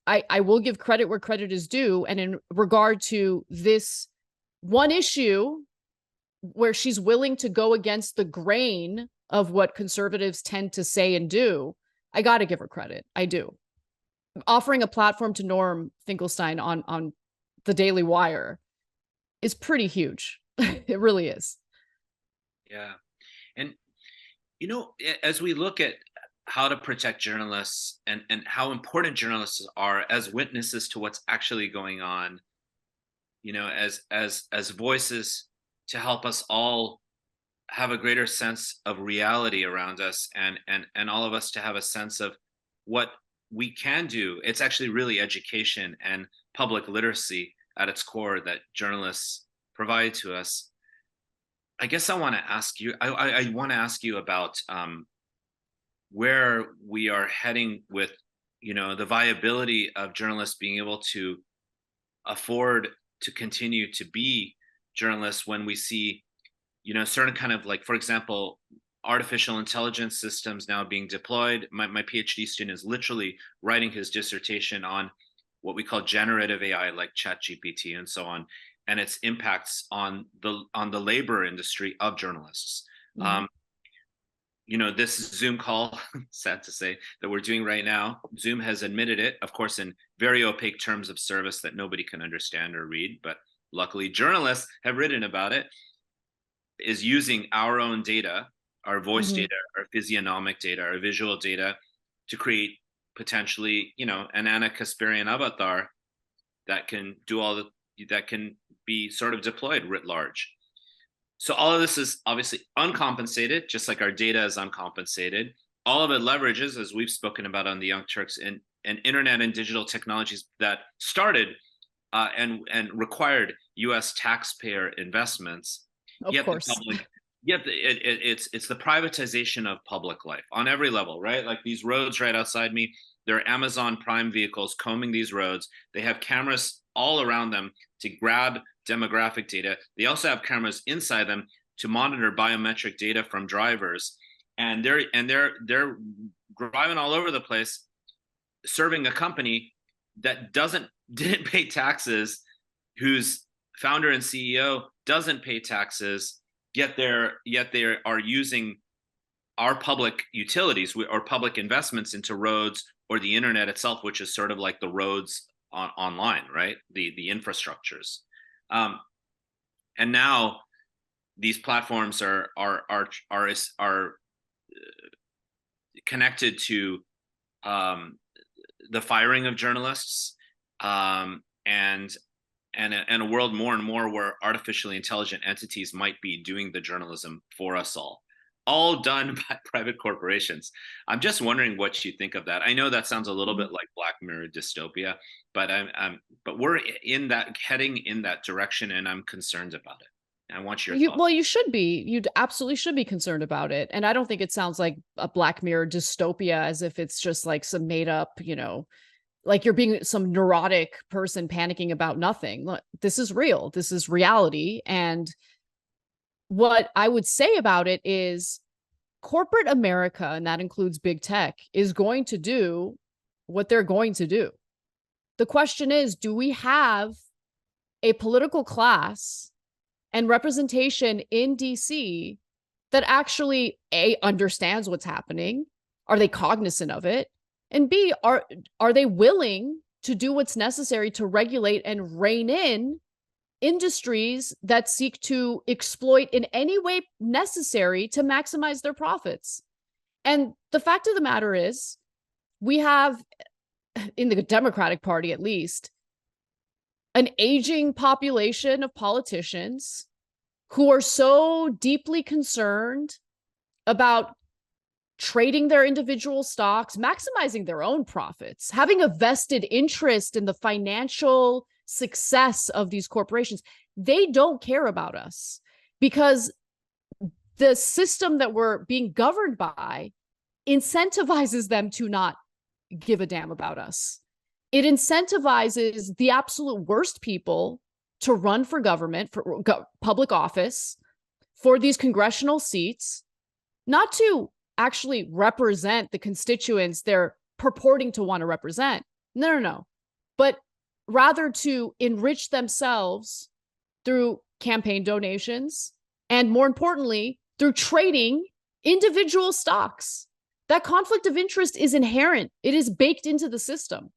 I will give credit where credit is due. And in regard to this one issue where she's willing to go against the grain of what conservatives tend to say and do, I got to give her credit. I do. Offering a platform to Norm Finkelstein on the Daily Wire is pretty huge. It really is. Yeah. And, as we look at how to protect journalists and how important journalists are as witnesses to what's actually going on, as voices to help us all have a greater sense of reality around us, and all of us to have a sense of what we can do. It's actually really education and public literacy at its core that journalists provide to us. I guess I want to ask you. I want to ask you about where we are heading with, the viability of journalists being able to afford to continue to be journalists when we see, certain kind of, like, for example, artificial intelligence systems now being deployed. My PhD student is literally writing his dissertation on what we call generative AI, like ChatGPT and so on, and its impacts on the labor industry of journalists. this Zoom call, sad to say, that we're doing right now, Zoom has admitted it, of course, in very opaque terms of service that nobody can understand or read, but luckily journalists have written about it, is using our own data, our voice Mhm. data, our physiognomic data, our visual data to create potentially, an Anna Kasparian avatar that can do that can be sort of deployed writ large. So all of this is obviously uncompensated, just like our data is uncompensated. All of it leverages, as we've spoken about on the Young Turks, and internet and digital technologies that started and required U.S. taxpayer investments. Of Yet the course. public, it's the privatization of public life on every level, right? Like these roads right outside me, there are Amazon Prime vehicles combing these roads. They have cameras all around them to grab demographic data. They also have cameras inside them to monitor biometric data from drivers, and they're driving all over the place, serving a company that didn't pay taxes, whose founder and CEO doesn't pay taxes, yet they are using our public utilities or public investments into roads or the internet itself, which is sort of like the roads online, right? The infrastructures, and now these platforms are connected to the firing of journalists, and a world more and more where artificially intelligent entities might be doing the journalism for us all done by private corporations. I'm just wondering what you think of that. I know that sounds a little bit like Black Mirror dystopia, but but we're heading in that direction, and I'm concerned about it. I want your thoughts. Well, you should be. You absolutely should be concerned about it. And I don't think it sounds like a Black Mirror dystopia, as if it's just like some made up, like you're being some neurotic person panicking about nothing. Look, this is real. This is reality. And what I would say about it is corporate America, and that includes big tech, is going to do what they're going to do. The question is, do we have a political class and representation in DC that actually A, understands what's happening? Are they cognizant of it? And B, are they willing to do what's necessary to regulate and rein in industries that seek to exploit in any way necessary to maximize their profits? And the fact of the matter is, we have, in the Democratic Party at least, an aging population of politicians who are so deeply concerned about trading their individual stocks, maximizing their own profits, having a vested interest in the financial success of these corporations. They don't care about us because the system that we're being governed by incentivizes them to not give a damn about us. It incentivizes the absolute worst people to run for government, for public office, for these congressional seats, not to actually represent the constituents they're purporting to want to represent. No. But rather to enrich themselves through campaign donations and, more importantly, through trading individual stocks. That conflict of interest is inherent. It is baked into the system.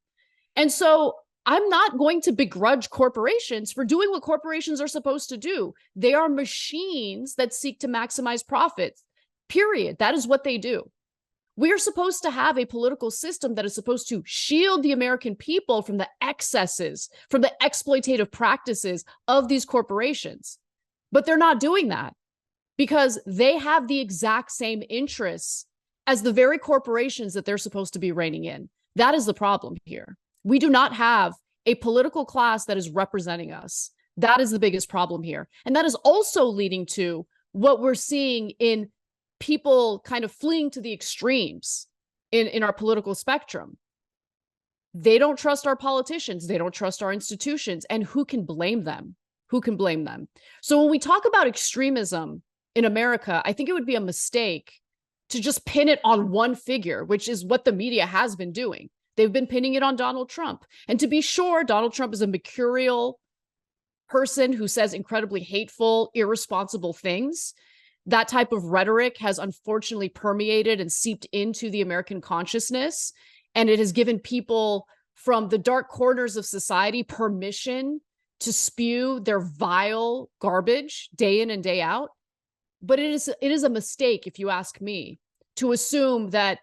And so I'm not going to begrudge corporations for doing what corporations are supposed to do. They are machines that seek to maximize profits, period. That is what they do. We are supposed to have a political system that is supposed to shield the American people from the excesses, from the exploitative practices of these corporations. But they're not doing that because they have the exact same interests as the very corporations that they're supposed to be reining in. That is the problem here. We do not have a political class that is representing us. That is the biggest problem here. And that is also leading to what we're seeing in people kind of fleeing to the extremes in our political spectrum. They don't trust our politicians. They don't trust our institutions. And who can blame them? Who can blame them? So when we talk about extremism in America, I think it would be a mistake to just pin it on one figure, which is what the media has been doing. They've been pinning it on Donald Trump. And to be sure, Donald Trump is a mercurial person who says incredibly hateful, irresponsible things. that type of rhetoric has unfortunately permeated and seeped into the American consciousness. And it has given people from the dark corners of society permission to spew their vile garbage day in and day out. But it is a mistake, if you ask me, to assume that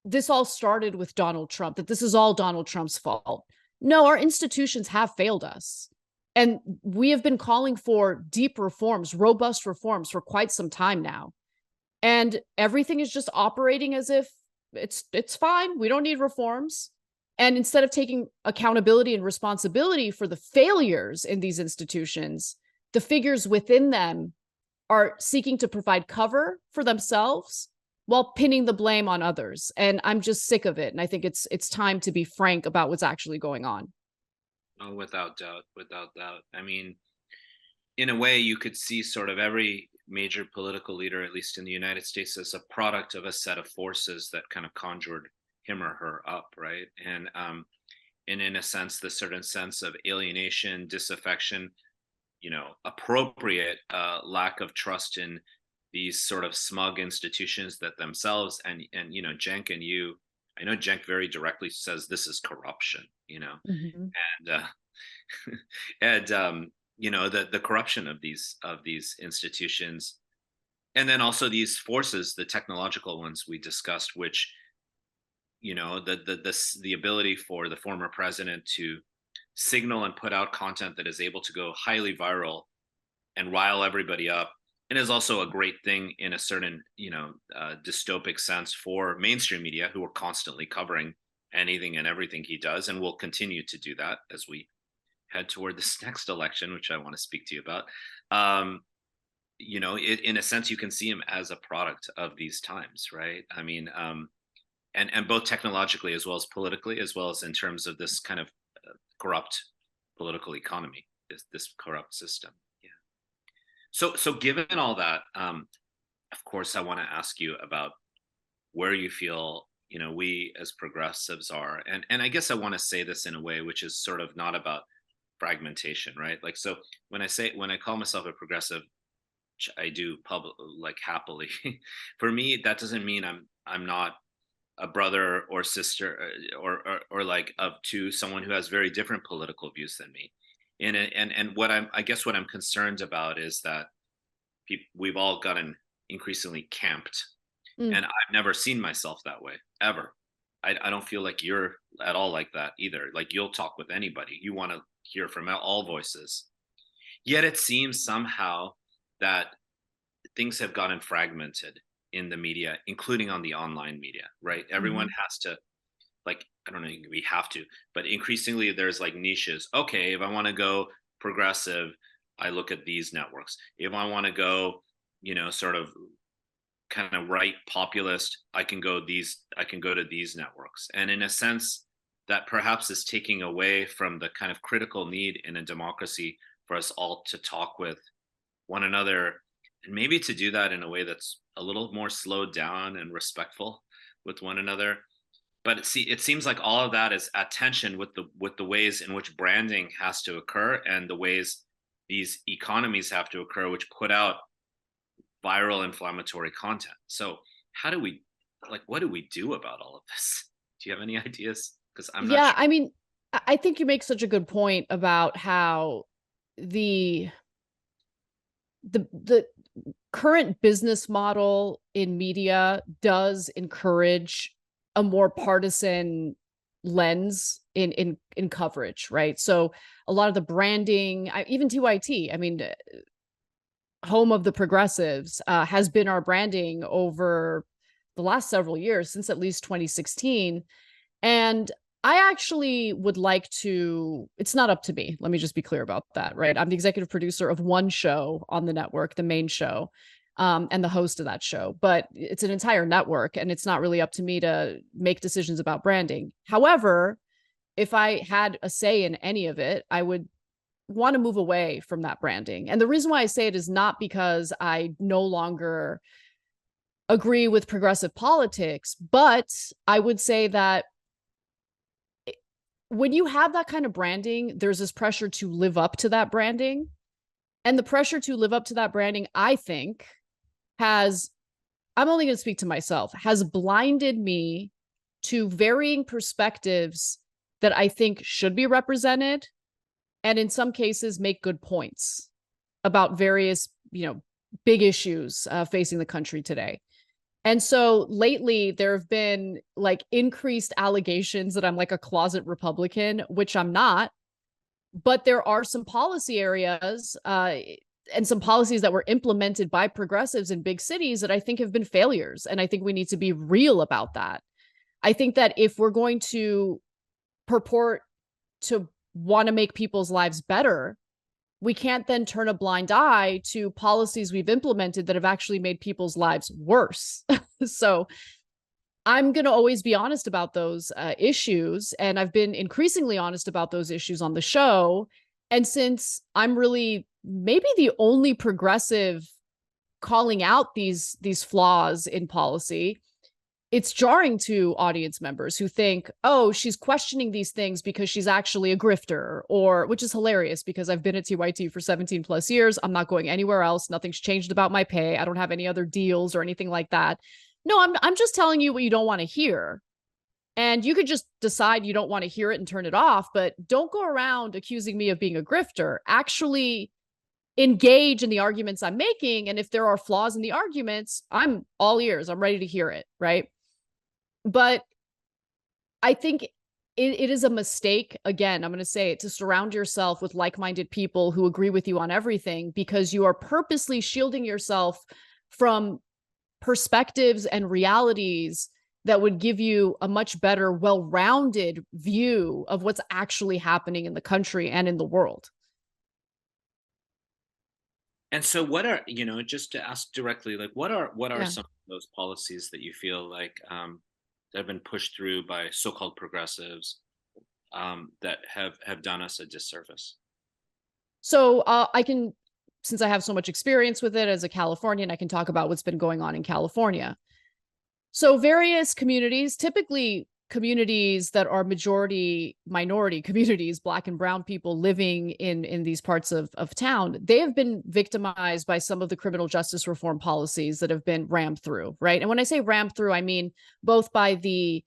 this all started with Donald Trump, that this is all Donald Trump's fault. No, our institutions have failed us. And we have been calling for deep reforms, robust reforms for quite some time now. And everything is just operating as if it's fine. We don't need reforms. And instead of taking accountability and responsibility for the failures in these institutions, the figures within them are seeking to provide cover for themselves while pinning the blame on others. And I'm just sick of it. And I think it's time to be frank about what's actually going on. Oh, without doubt, without doubt. I mean, in a way, you could see sort of every major political leader, at least in the United States, as a product of a set of forces that kind of conjured him or her up, right? And in a sense, the certain sense of alienation, disaffection, appropriate lack of trust in these sort of smug institutions that themselves and Cenk and you, I know Cenk very directly says this is corruption, Mm-hmm. and and the corruption of these institutions, and then also these forces, the technological ones we discussed, which the ability for the former president to signal and put out content that is able to go highly viral and rile everybody up, and is also a great thing in a certain dystopic sense for mainstream media, who are constantly covering anything and everything he does, and will continue to do that as we head toward this next election, which I want to speak to you about. In a sense, you can see him as a product of these times, right? I mean, and both technologically as well as politically, as well as in terms of this kind of corrupt political economy, this corrupt system. Yeah. So given all that, of course, I want to ask you about where you feel we as progressives are, and I guess I want to say this in a way which is sort of not about fragmentation, right? Like, so when I call myself a progressive, which I do happily, for me that doesn't mean I'm not a brother or sister or like up to someone who has very different political views than me. And what I guess what I'm concerned about is that we've all gotten increasingly camped, Mm. and I've never seen myself that way ever. I don't feel like you're at all like that either. Like, you'll talk with anybody. You want to hear from all voices. Yet it seems somehow that things have gotten fragmented in the media, including on the online media, right? Everyone Mhm. has to, like, I don't know, we have to, but increasingly there's like niches. Okay, if I want to go progressive, I look at these networks. If I want to go, sort of kind of right populist, I can go to these networks. And in a sense, that perhaps is taking away from the kind of critical need in a democracy for us all to talk with one another, and maybe to do that in a way that's a little more slowed down and respectful with one another. But it seems like all of that is at tension with the ways in which branding has to occur, and the ways these economies have to occur, which put out viral inflammatory content. So how do we, what do we do about all of this? Do you have any ideas? Because I'm not Yeah, sure. I mean, I think you make such a good point about how the the current business model in media does encourage a more partisan lens in coverage, right? So a lot of the branding, even TYT, I mean, home of the progressives, has been our branding over the last several years, since at least 2016. And I actually would like to, it's not up to me. Let me just be clear about that, right? I'm the executive producer of one show on the network, the main show, and the host of that show, but it's an entire network, and it's not really up to me to make decisions about branding. However, if I had a say in any of it, I would want to move away from that branding. And the reason why I say it is not because I no longer agree with progressive politics, but I would say that when you have that kind of branding, there's this pressure to live up to that branding. And the pressure to live up to that branding, I think, has, I'm only going to speak to myself, has blinded me to varying perspectives that I think should be represented, and in some cases make good points about various, big issues facing the country today. And so lately there have been like increased allegations that I'm like a closet Republican, which I'm not. But there are some policy areas and some policies that were implemented by progressives in big cities that I think have been failures. And I think we need to be real about that. I think that if we're going to purport to want to make people's lives better, we can't then turn a blind eye to policies we've implemented that have actually made people's lives worse. So I'm going to always be honest about those issues. And I've been increasingly honest about those issues on the show. And since I'm really maybe the only progressive calling out these flaws in policy, it's jarring to audience members who think, oh, she's questioning these things because she's actually a grifter, or, which is hilarious because I've been at TYT for 17 plus years. I'm not going anywhere else. Nothing's changed about my pay. I don't have any other deals or anything like that. No, I'm just telling you what you don't want to hear. And you could just decide you don't want to hear it and turn it off, but don't go around accusing me of being a grifter. Actually engage in the arguments I'm making. And if there are flaws in the arguments, I'm all ears. I'm ready to hear it, right? But I think it is a mistake, again, I'm going to say it, to surround yourself with like-minded people who agree with you on everything, because you are purposely shielding yourself from perspectives and realities that would give you a much better, well-rounded view of what's actually happening in the country and in the world. And so what are, just to ask directly, like what are Yeah. some of those policies that you feel like that have been pushed through by so-called progressives that have done us a disservice? So I can, since I have so much experience with it as a Californian, I can talk about what's been going on in California. So various communities, typically communities that are majority minority communities, Black and brown people living in these parts of town, they have been victimized by some of the criminal justice reform policies that have been rammed through, right? And when I say rammed through, I mean both by the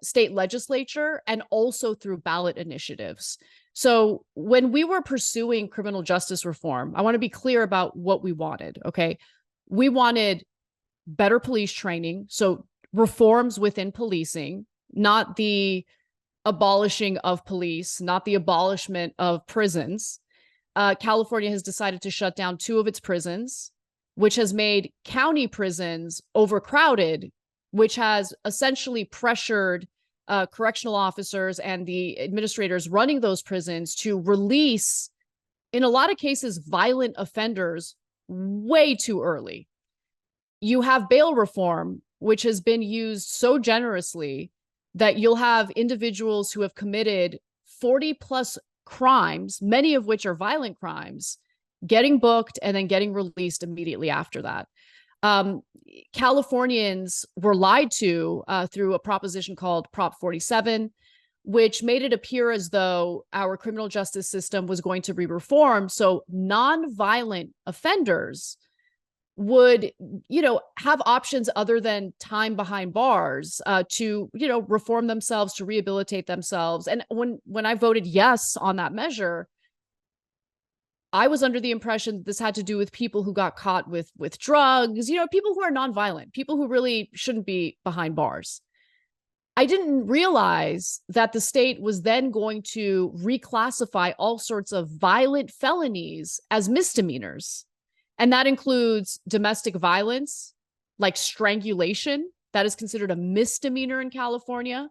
state legislature and also through ballot initiatives. So when we were pursuing criminal justice reform, I want to be clear about what we wanted, okay? We wanted better police training, so reforms within policing, not the abolishing of police, not the abolishment of prisons. California has decided to shut down 2 of its prisons, which has made county prisons overcrowded, which has essentially pressured correctional officers and the administrators running those prisons to release, in a lot of cases, violent offenders way too early. You have bail reform, which has been used so generously that you'll have individuals who have committed 40 plus crimes, many of which are violent crimes, getting booked and then getting released immediately after that. Californians were lied to through a proposition called Prop 47, which made it appear as though our criminal justice system was going to be reformed so non-violent offenders would, have options other than time behind bars to, reform themselves, to rehabilitate themselves. And when I voted yes on that measure, I was under the impression that this had to do with people who got caught with drugs, people who are nonviolent, people who really shouldn't be behind bars. I didn't realize that the state was then going to reclassify all sorts of violent felonies as misdemeanors. And that includes domestic violence, like strangulation. That is considered a misdemeanor in California.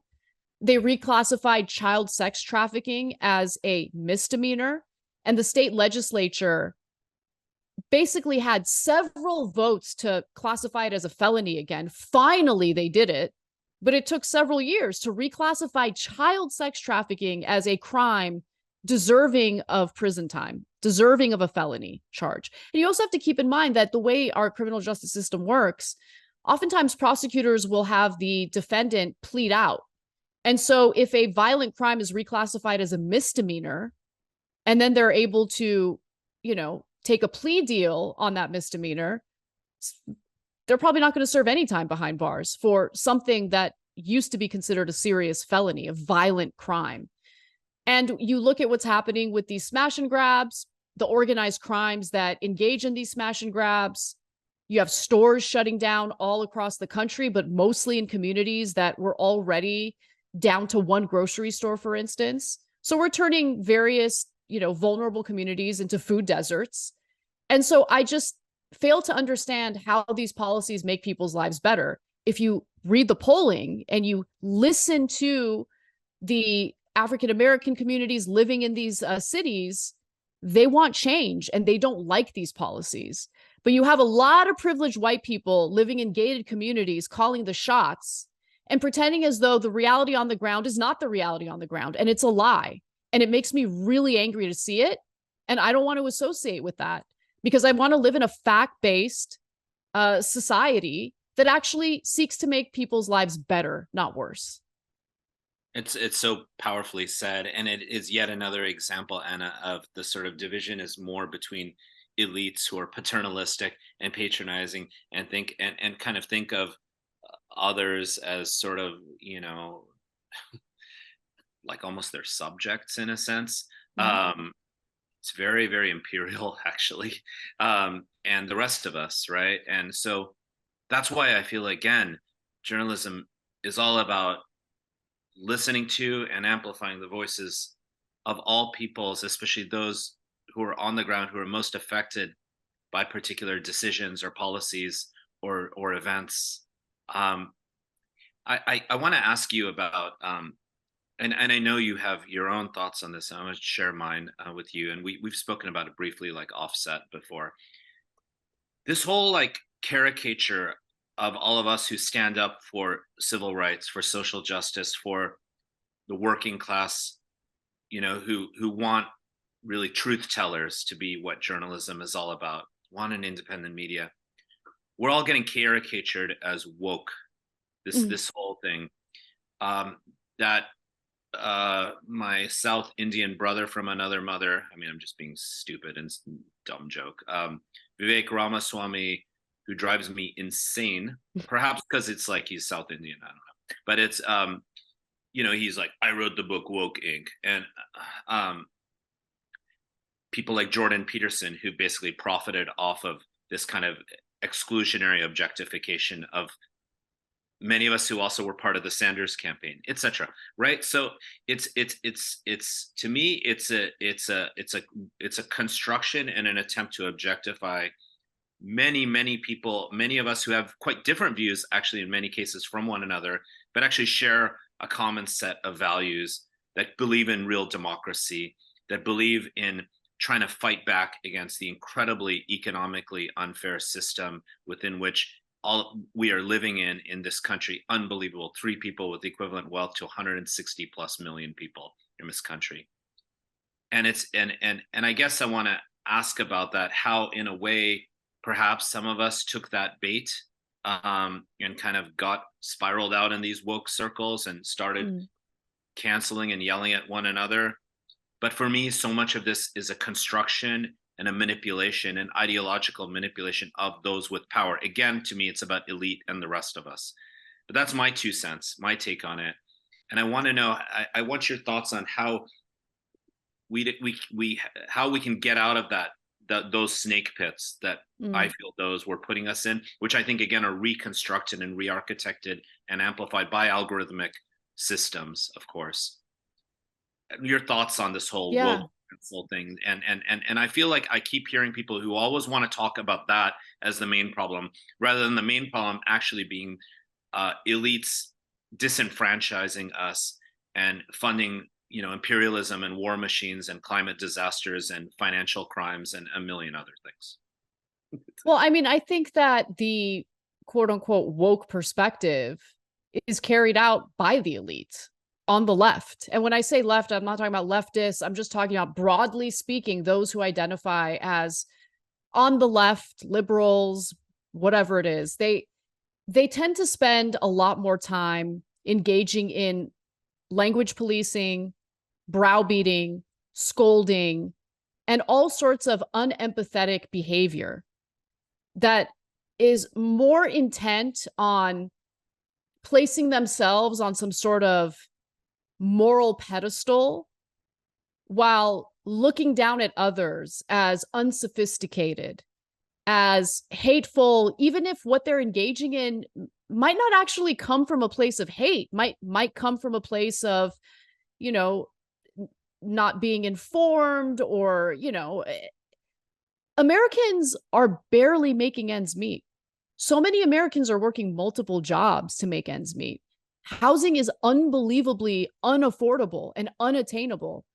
They reclassified child sex trafficking as a misdemeanor. And the state legislature basically had several votes to classify it as a felony again. Finally, they did it. But it took several years to reclassify child sex trafficking as a crime deserving of prison time, deserving of a felony charge. And you also have to keep in mind that the way our criminal justice system works, oftentimes prosecutors will have the defendant plead out. And so if a violent crime is reclassified as a misdemeanor, and then they're able to, take a plea deal on that misdemeanor, they're probably not going to serve any time behind bars for something that used to be considered a serious felony, a violent crime. And you look at what's happening with these smash and grabs, the organized crimes that engage in these smash and grabs. You have stores shutting down all across the country, but mostly in communities that were already down to one grocery store, for instance. So we're turning various, vulnerable communities into food deserts. And so I just fail to understand how these policies make people's lives better. If you read the polling and you listen to the African American communities living in these cities, they want change and they don't like these policies. But you have a lot of privileged white people living in gated communities calling the shots and pretending as though the reality on the ground is not the reality on the ground. And it's a lie. And it makes me really angry to see it. And I don't want to associate with that because I want to live in a fact-based society that actually seeks to make people's lives better, not worse. It's so powerfully said, and it is yet another example, Anna, of the sort of division is more between elites who are paternalistic and patronizing, and kind of think of others as sort of like almost their subjects in a sense. Mm-hmm. It's very, very imperial actually, and the rest of us, right? And so that's why I feel again, journalism is all about listening to and amplifying the voices of all peoples, especially those who are on the ground, who are most affected by particular decisions or policies or events. I want to ask you about, and I know you have your own thoughts on this. And I'm going to share mine with you, and we've spoken about it briefly, like offset before. This whole like caricature of all of us who stand up for civil rights, for social justice, for the working class, who want really truth tellers to be what journalism is all about, want an independent media. We're all getting caricatured as woke. This whole thing that my South Indian brother from another mother. I mean, I'm just being stupid and dumb joke. Vivek Ramaswamy, who drives me insane, perhaps because it's like he's South Indian. I don't know, but it's he's like, I wrote the book Woke Inc. And people like Jordan Peterson, who basically profited off of this kind of exclusionary objectification of many of us who also were part of the Sanders campaign, etc. Right? So it's to me it's a construction and an attempt to objectify many people, many of us who have quite different views, actually in many cases from one another, but actually share a common set of values that believe in real democracy, that believe in trying to fight back against the incredibly economically unfair system within which all we are living in this country. Unbelievable. 3 people with equivalent wealth to 160 plus million people in this country. And it's and I guess I want to ask about that, how in a way perhaps some of us took that bait and kind of got spiraled out in these woke circles and started canceling and yelling at one another. But for me, so much of this is a construction and a manipulation, an ideological manipulation of those with power. Again, to me, it's about elite and the rest of us. But that's my 2 cents, my take on it. And I want to know, I want your thoughts on how how we can get out of those snake pits that I feel those were putting us in, which I think again are reconstructed and re-architected and amplified by algorithmic systems, of course. Your thoughts on this whole woke thing, and I feel like I keep hearing people who always want to talk about that as the main problem, rather than the main problem actually being elites disenfranchising us and funding imperialism and war machines and climate disasters and financial crimes and a million other things. Well, I mean, I think that the quote unquote woke perspective is carried out by the elite on the left. And when I say left, I'm not talking about leftists. I'm just talking about, broadly speaking, those who identify as on the left, liberals, whatever it is. They tend to spend a lot more time engaging in language policing, browbeating, scolding, and all sorts of unempathetic behavior that is more intent on placing themselves on some sort of moral pedestal while looking down at others as unsophisticated, as hateful, even if what they're engaging in might not actually come from a place of hate, might come from a place of, you know, not being informed, or, Americans are barely making ends meet. So many Americans are working multiple jobs to make ends meet. Housing is unbelievably unaffordable and unattainable.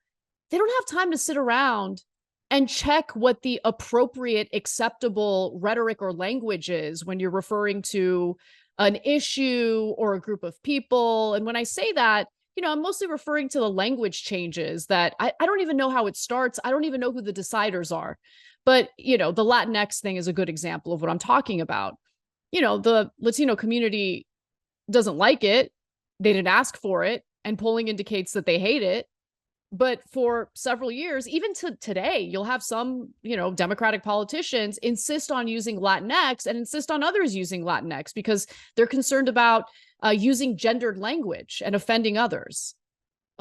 They don't have time to sit around and check what the appropriate, acceptable rhetoric or language is when you're referring to an issue or a group of people. And when I say that, I'm mostly referring to the language changes that I don't even know how it starts. I don't even know who the deciders are. But, the Latinx thing is a good example of what I'm talking about. The Latino community doesn't like it. They didn't ask for it. And polling indicates that they hate it. But for several years, even to today, you'll have some, Democratic politicians insist on using Latinx and insist on others using Latinx because they're concerned about using gendered language and offending others.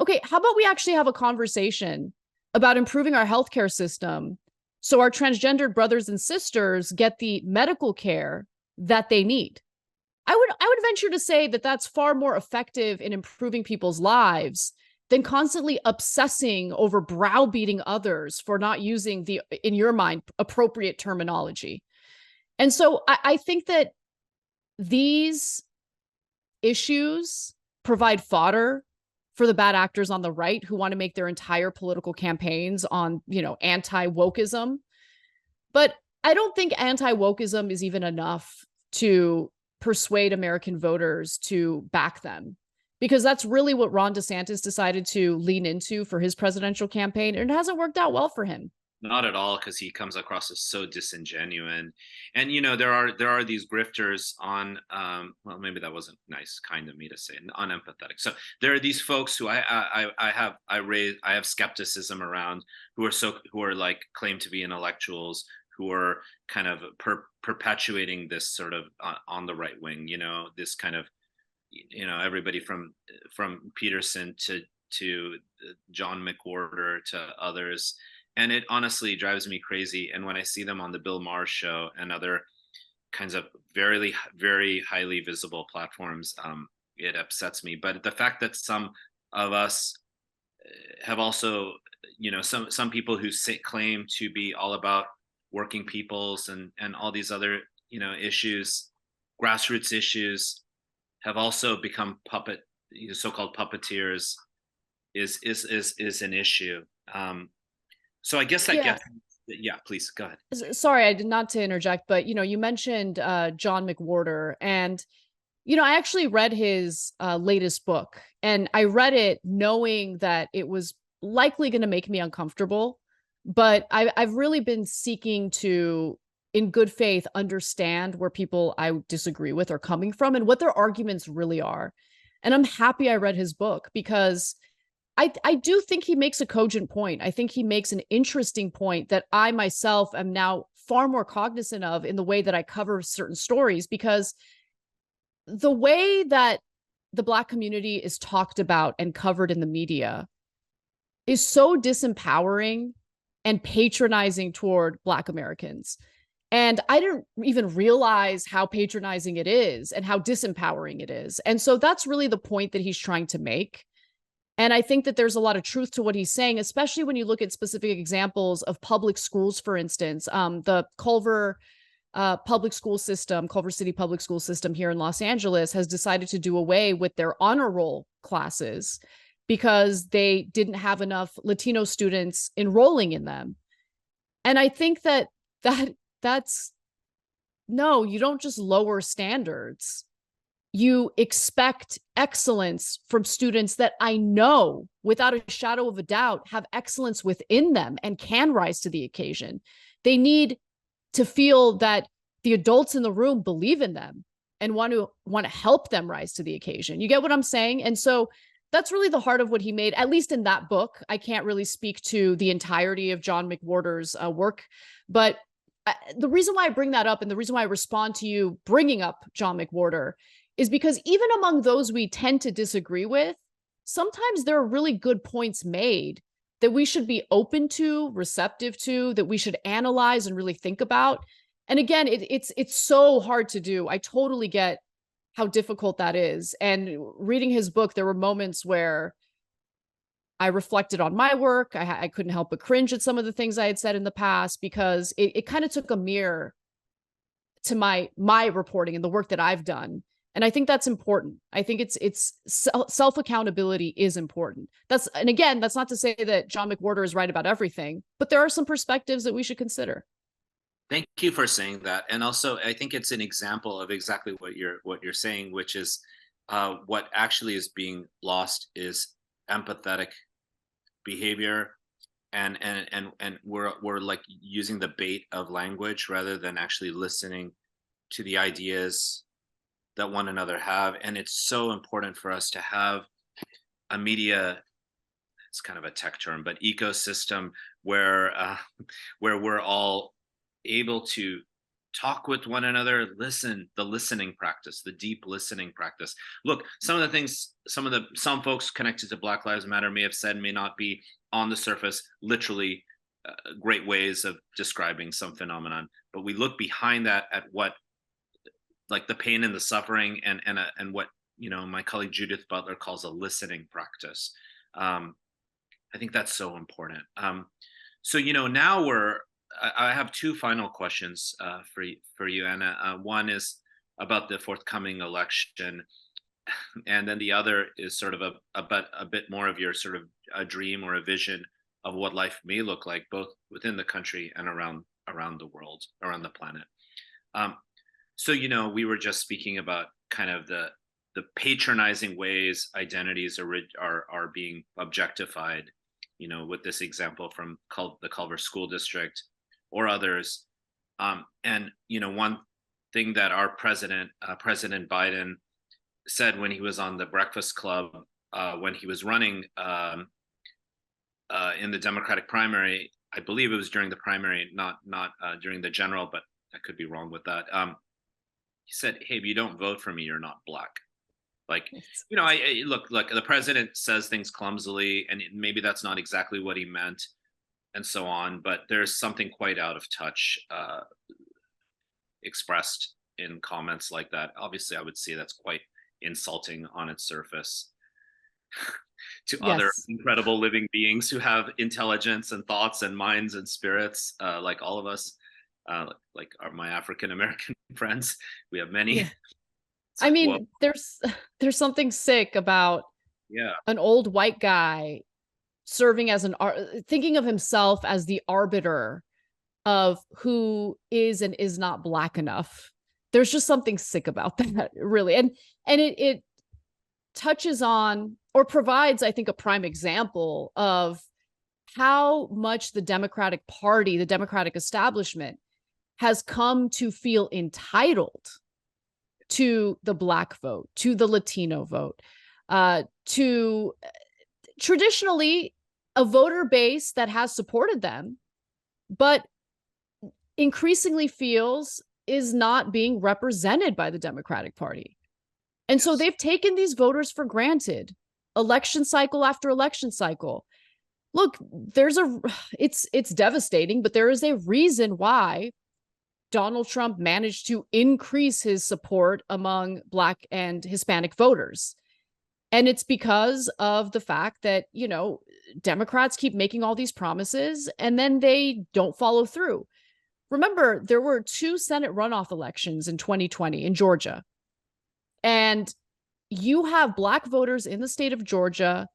Okay, how about we actually have a conversation about improving our healthcare system so our transgendered brothers and sisters get the medical care that they need? I would venture to say that that's far more effective in improving people's lives than constantly obsessing over browbeating others for not using the, in your mind, appropriate terminology. And so I think that these issues provide fodder for the bad actors on the right who want to make their entire political campaigns on, anti-wokeism. But I don't think anti-wokeism is even enough to persuade American voters to back them, because that's really what Ron DeSantis decided to lean into for his presidential campaign, and it hasn't worked out well for him. Not at all, because he comes across as so disingenuous. And there are these grifters on well, maybe that wasn't nice, kind of me to say, unempathetic. So there are these folks who I have skepticism around, who are like claim to be intellectuals, who are kind of perpetuating this sort of on the right wing, this kind of, everybody from Peterson to John McWhorter to others. And it honestly drives me crazy. And when I see them on the Bill Maher show and other kinds of very, very highly visible platforms, it upsets me. But the fact that some of us have also, some people who claim to be all about working peoples and all these other, issues, grassroots issues, have also become so-called puppeteers is an issue. So I guess yeah, please go ahead. Sorry, I did not to interject, but you mentioned John McWhorter, and I actually read his latest book, and I read it knowing that it was likely going to make me uncomfortable, but I've really been seeking to, in good faith, understand where people I disagree with are coming from and what their arguments really are. And I'm happy I read his book, because I do think he makes a cogent point. I think he makes an interesting point that I myself am now far more cognizant of in the way that I cover certain stories, because the way that the Black community is talked about and covered in the media is so disempowering and patronizing toward Black Americans. And I didn't even realize how patronizing it is and how disempowering it is. And so that's really the point that he's trying to make. And I think that there's a lot of truth to what he's saying, especially when you look at specific examples of public schools, for instance. The Culver public school system, Culver City public school system here in Los Angeles, has decided to do away with their honor roll classes because they didn't have enough Latino students enrolling in them. And I think that's no, you don't just lower standards. You expect excellence from students that I know, without a shadow of a doubt, have excellence within them and can rise to the occasion. They need to feel that the adults in the room believe in them and want to help them rise to the occasion. You get what I'm saying? And so that's really the heart of what he made, at least in that book. I can't really speak to the entirety of John McWhorter's work, but the reason why I bring that up and the reason why I respond to you bringing up John McWhorter is because even among those we tend to disagree with, sometimes there are really good points made that we should be open to, receptive to, that we should analyze and really think about. And again, it's so hard to do. I totally get how difficult that is. And reading his book, there were moments where I reflected on my work. I couldn't help but cringe at some of the things I had said in the past because it kind of took a mirror to my reporting and the work that I've done. And I think that's important. I think it's self accountability is important. And again, that's not to say that John McWhorter is right about everything, but there are some perspectives that we should consider. Thank you for saying that. And also, I think it's an example of exactly what you're saying, which is what actually is being lost is empathetic behavior, and we're like using the bait of language rather than actually listening to the ideas that one another have. And it's so important for us to have a media, it's kind of a tech term, but ecosystem where we're all able to talk with one another, the listening practice, the deep listening practice. Look, some of the things, some folks connected to Black Lives Matter may have said may not be on the surface literally great ways of describing some phenomenon, but we look behind that at what, like the pain and the suffering, and what, you know, my colleague Judith Butler calls a listening practice. I think that's so important. So, you know, now I have two final questions for you, Anna. One is about the forthcoming election, and then the other is sort of a bit more of your sort of a dream or a vision of what life may look like, both within the country and around the world, around the planet. So, you know, we were just speaking about kind of the patronizing ways identities are being objectified, you know, with this example from the Culver School District or others. And, you know, one thing that our President Biden said when he was on the Breakfast Club, when he was running in the Democratic primary, I believe it was during the primary, not during the general, but I could be wrong with that. He said, "Hey, if you don't vote for me, you're not Black." Like, you know, I look, the president says things clumsily, and maybe that's not exactly what he meant, and so on. But there's something quite out of touch expressed in comments like that. Obviously, I would say that's quite insulting on its surface to other Yes. incredible living beings who have intelligence and thoughts and minds and spirits, like all of us, like my African American friends. We have many. Yeah. It's I like, whoa, mean, there's something sick about yeah, an old white guy serving as thinking of himself as the arbiter of who is and is not Black enough. There's just something sick about that, really. And it touches on or provides, I think, a prime example of how much the Democratic Party, the Democratic establishment, has come to feel entitled to the Black vote, to the Latino vote, to traditionally a voter base that has supported them, but increasingly feels is not being represented by the Democratic Party. And so they've taken these voters for granted, election cycle after election cycle. Look, it's devastating, but there is a reason why Donald Trump managed to increase his support among Black and Hispanic voters. And it's because of the fact that, you know, Democrats keep making all these promises and then they don't follow through. Remember, there were 2 Senate runoff elections in 2020 in Georgia. And you have Black voters in the state of Georgia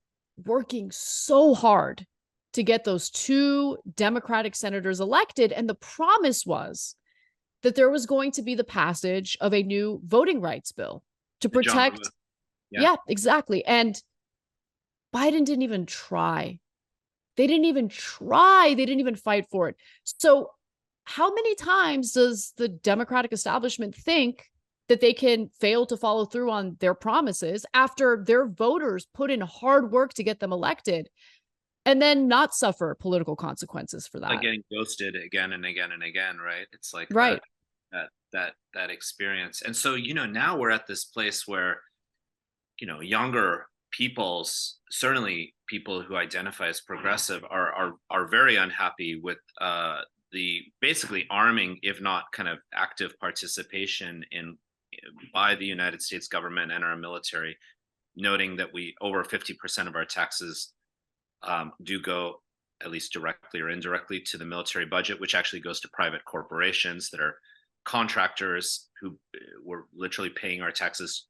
working so hard to get those 2 Democratic senators elected. And the promise was that there was going to be the passage of a new voting rights bill to protect. Yeah, exactly. And Biden didn't even try. They didn't even try. They didn't even fight for it. So how many times does the Democratic establishment think that they can fail to follow through on their promises after their voters put in hard work to get them elected? and then not suffer political consequences for Like that. getting ghosted again and again and again, right? It's like Right. that experience. And so, now we're at this place where, younger peoples, certainly people who identify as progressive, are very unhappy with the basically arming, if not kind of active participation in by the United States government and our military, noting that we over 50% of our taxes do go, at least directly or indirectly, to the military budget, which actually goes to private corporations that are contractors who were literally paying our taxes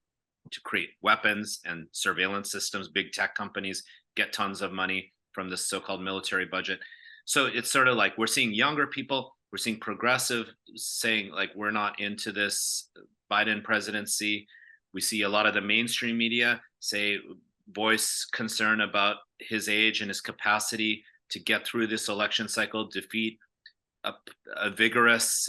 to create weapons and surveillance systems. Big tech companies get tons of money from this so-called military budget. So it's sort of like we're seeing younger people, we're seeing progressive saying like we're not into this Biden presidency. We see a lot of the mainstream media say voice concern about his age and his capacity to get through this election cycle, defeat a vigorous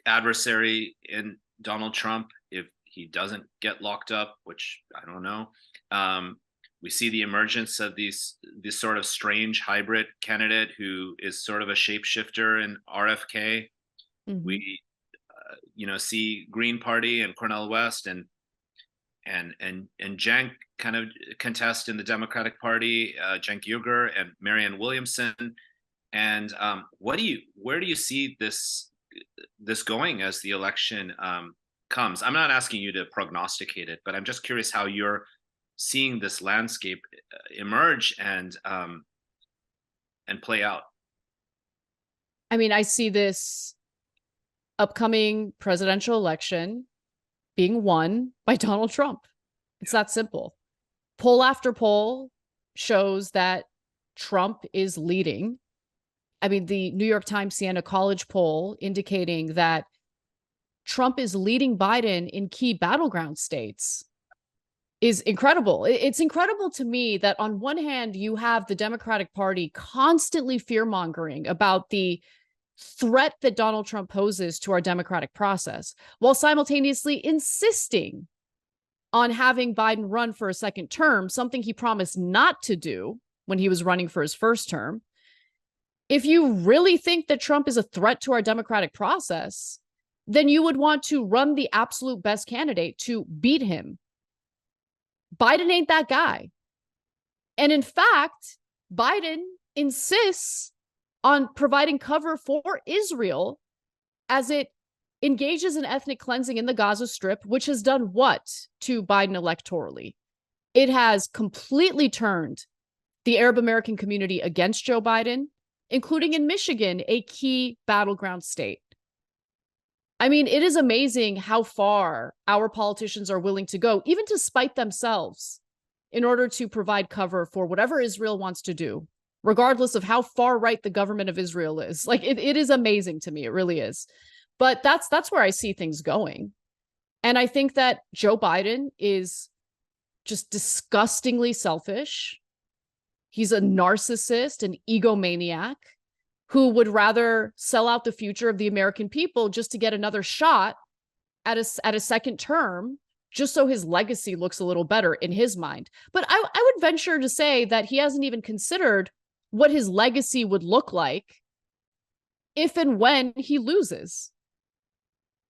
adversary in Donald Trump if he doesn't get locked up, which I don't know. We see the emergence of this sort of strange hybrid candidate who is sort of a shapeshifter in RFK. Mm-hmm. We, see Green Party and Cornel West and Cenk kind of contest in the Democratic Party, Cenk Uygur and Marianne Williamson. And where do you see this going as the election comes? I'm not asking you to prognosticate it, but I'm just curious how you're seeing this landscape emerge and play out. I mean, I see this upcoming presidential election being won by Donald Trump. It's that simple. Poll after poll shows that Trump is leading. I mean, the New York Times Siena College poll indicating that Trump is leading Biden in key battleground states is incredible. It's incredible to me that on one hand, you have the Democratic Party constantly fear-mongering about the threat that Donald Trump poses to our democratic process, while simultaneously insisting on having Biden run for a second term, something he promised not to do when he was running for his first term. If you really think that Trump is a threat to our democratic process, then you would want to run the absolute best candidate to beat him. Biden ain't that guy. And in fact, Biden insists on providing cover for Israel as it engages in ethnic cleansing in the Gaza Strip, which has done what to Biden electorally? It has completely turned the Arab American community against Joe Biden, including in Michigan, a key battleground state. I mean, it is amazing how far our politicians are willing to go, even to spite themselves, in order to provide cover for whatever Israel wants to do, regardless of how far right the government of Israel is. Like, it is amazing to me. It really is. But that's where I see things going. And I think that Joe Biden is just disgustingly selfish. He's a narcissist, an egomaniac who would rather sell out the future of the American people just to get another shot at a second term, just so his legacy looks a little better in his mind. But I would venture to say that he hasn't even considered what his legacy would look like if and when he loses.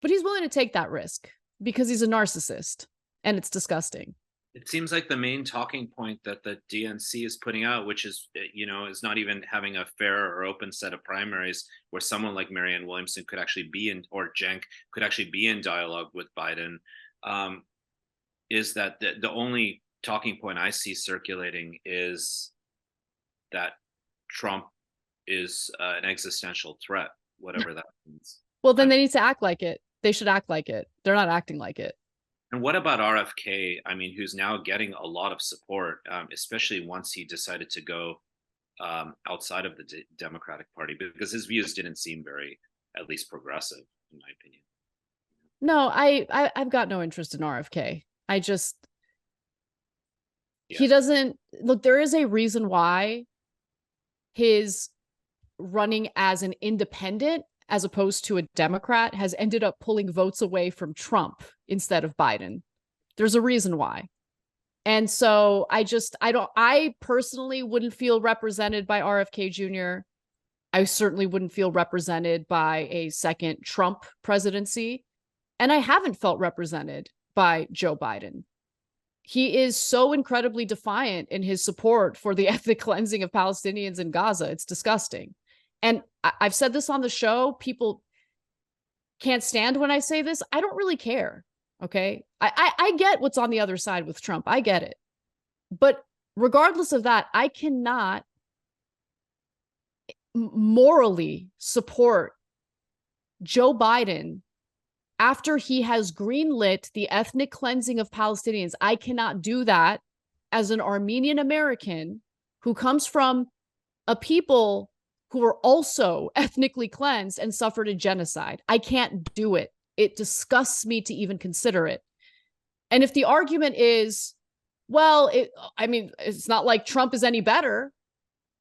But he's willing to take that risk because he's a narcissist, and it's disgusting. It seems like the main talking point that the DNC is putting out, which is, is not even having a fair or open set of primaries where someone like Marianne Williamson could actually be in, or Cenk could actually be in dialogue with Biden, is that the only talking point I see circulating is that Trump is an existential threat, whatever that means. Well, then they need to act like it. They should act like it. They're not acting like it. And what about RFK? I mean, who's now getting a lot of support, especially once he decided to go outside of the Democratic Party, because his views didn't seem very, at least, progressive, in my opinion. No, I've got no interest in RFK. He doesn't look. There is a reason why his running as an independent, as opposed to a Democrat, has ended up pulling votes away from Trump instead of Biden. There's a reason why. And so I personally wouldn't feel represented by RFK Jr. I certainly wouldn't feel represented by a second Trump presidency. And I haven't felt represented by Joe Biden. He is so incredibly defiant in his support for the ethnic cleansing of Palestinians in Gaza. It's disgusting. And I've said this on the show. People can't stand when I say this. I don't really care. Okay. I get what's on the other side with Trump. I get it. But regardless of that, I cannot morally support Joe Biden after he has greenlit the ethnic cleansing of Palestinians. I cannot do that as an Armenian American who comes from a people who were also ethnically cleansed and suffered a genocide. I can't do it. It disgusts me to even consider it. And if the argument is, well, it's not like Trump is any better.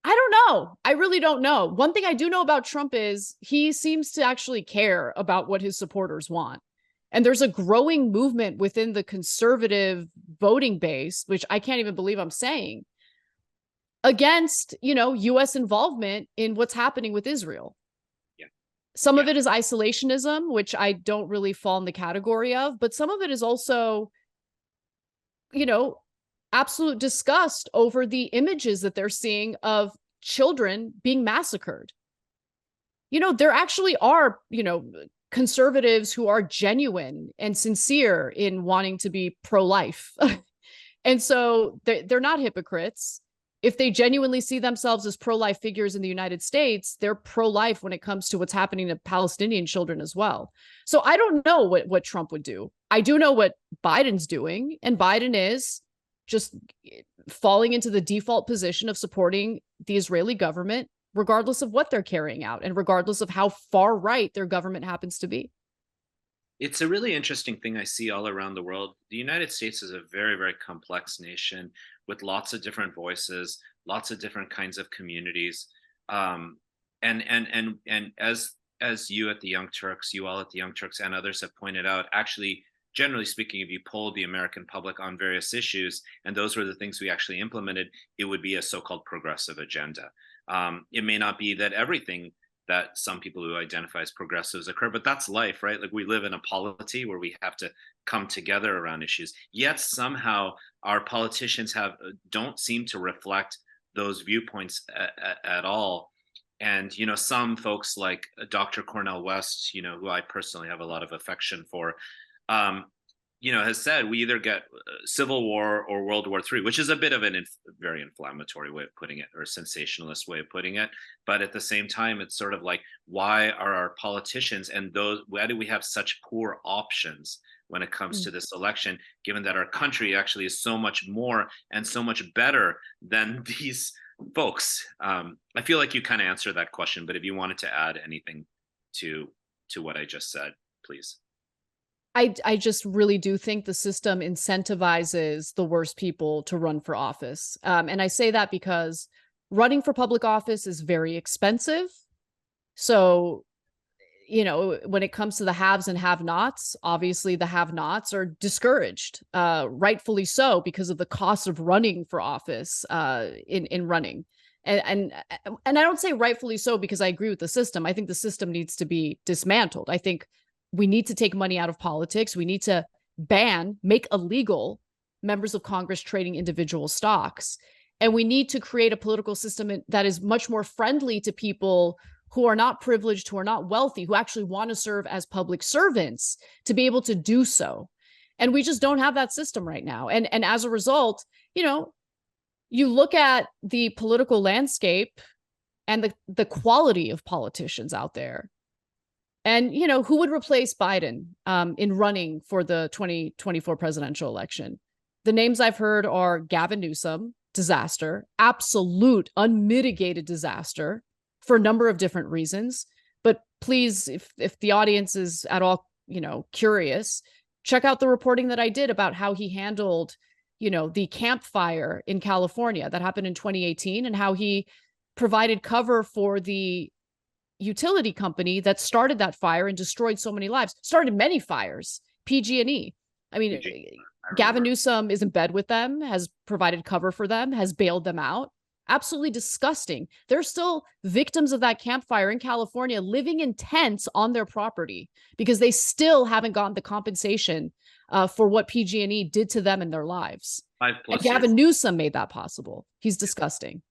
I don't know. I really don't know. One thing I do know about Trump is he seems to actually care about what his supporters want. And there's a growing movement within the conservative voting base, which I can't even believe I'm saying, against, U.S. involvement in what's happening with Israel. Yeah. Some of it is isolationism, which I don't really fall in the category of, but some of it is also, absolute disgust over the images that they're seeing of children being massacred. There actually are, conservatives who are genuine and sincere in wanting to be pro-life. And so they're not hypocrites. If they genuinely see themselves as pro-life figures in the United States, they're pro-life when it comes to what's happening to Palestinian children as well. So I don't know what Trump would do. I do know what Biden's doing, and Biden is just falling into the default position of supporting the Israeli government, regardless of what they're carrying out and regardless of how far right their government happens to be. It's a really interesting thing I see all around the world. The United States is a very, very complex nation with lots of different voices, lots of different kinds of communities. And as you at the Young Turks, you all at the Young Turks and others have pointed out, actually, generally speaking, if you polled the American public on various issues, and those were the things we actually implemented, it would be a so-called progressive agenda. It may not be that everything that some people who identify as progressives occur, but that's life, right? Like, we live in a polity where we have to come together around issues. Yet somehow our politicians don't seem to reflect those viewpoints at all. And, some folks like Dr. Cornel West, who I personally have a lot of affection for, has said we either get civil war or World War III, which is a bit of very inflammatory way of putting it, or a sensationalist way of putting it. But at the same time, it's sort of like, why are our politicians why do we have such poor options when it comes to this election, given that our country actually is so much more and so much better than these folks? I feel like you kind of answered that question, but if you wanted to add anything to what I just said, please. I just really do think the system incentivizes the worst people to run for office. And I say that because running for public office is very expensive. So, when it comes to the haves and have-nots, obviously the have-nots are discouraged, rightfully so, because of the cost of running for office in running. And I don't say rightfully so because I agree with the system. I think the system needs to be dismantled. I think we need to take money out of politics. We need to make illegal members of Congress trading individual stocks. And we need to create a political system that is much more friendly to people who are not privileged, who are not wealthy, who actually want to serve as public servants, to be able to do so. And we just don't have that system right now. And as a result, you look at the political landscape and the quality of politicians out there. And, who would replace Biden in running for the 2024 presidential election? The names I've heard are Gavin Newsom, disaster, absolute unmitigated disaster for a number of different reasons. But please, if the audience is at all, curious, check out the reporting that I did about how he handled, the campfire in California that happened in 2018, and how he provided cover for the utility company that started that fire and destroyed so many lives, started many fires, PG&E. I mean, I Gavin remember. Newsom is in bed with them, has provided cover for them, has bailed them out. Absolutely disgusting. They're still victims of that campfire in California, living in tents on their property because they still haven't gotten the compensation for what PG&E did to them in their lives. Five And plus years. Gavin Newsom made that possible. He's disgusting.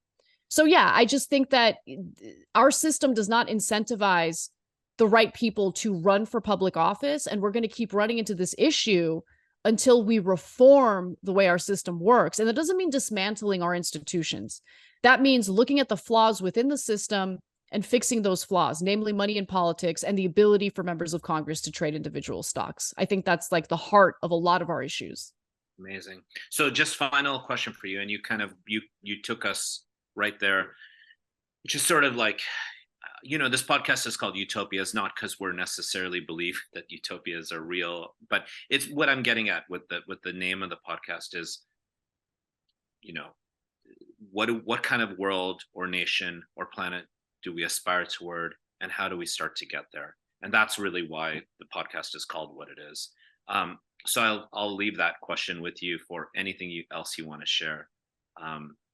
So yeah, I just think that our system does not incentivize the right people to run for public office, and we're going to keep running into this issue until we reform the way our system works. And that doesn't mean dismantling our institutions. That means looking at the flaws within the system and fixing those flaws, namely money in politics and the ability for members of Congress to trade individual stocks. I think that's like the heart of a lot of our issues. Amazing. So just final question for you, and you took us right there, which is sort of like, this podcast is called Utopias, not because we're necessarily believe that utopias are real, but it's what I'm getting at with the name of the podcast is, you know, what kind of world or nation or planet do we aspire toward, and how do we start to get there? And that's really why the podcast is called what it is. So I'll leave that question with you for anything else you want to share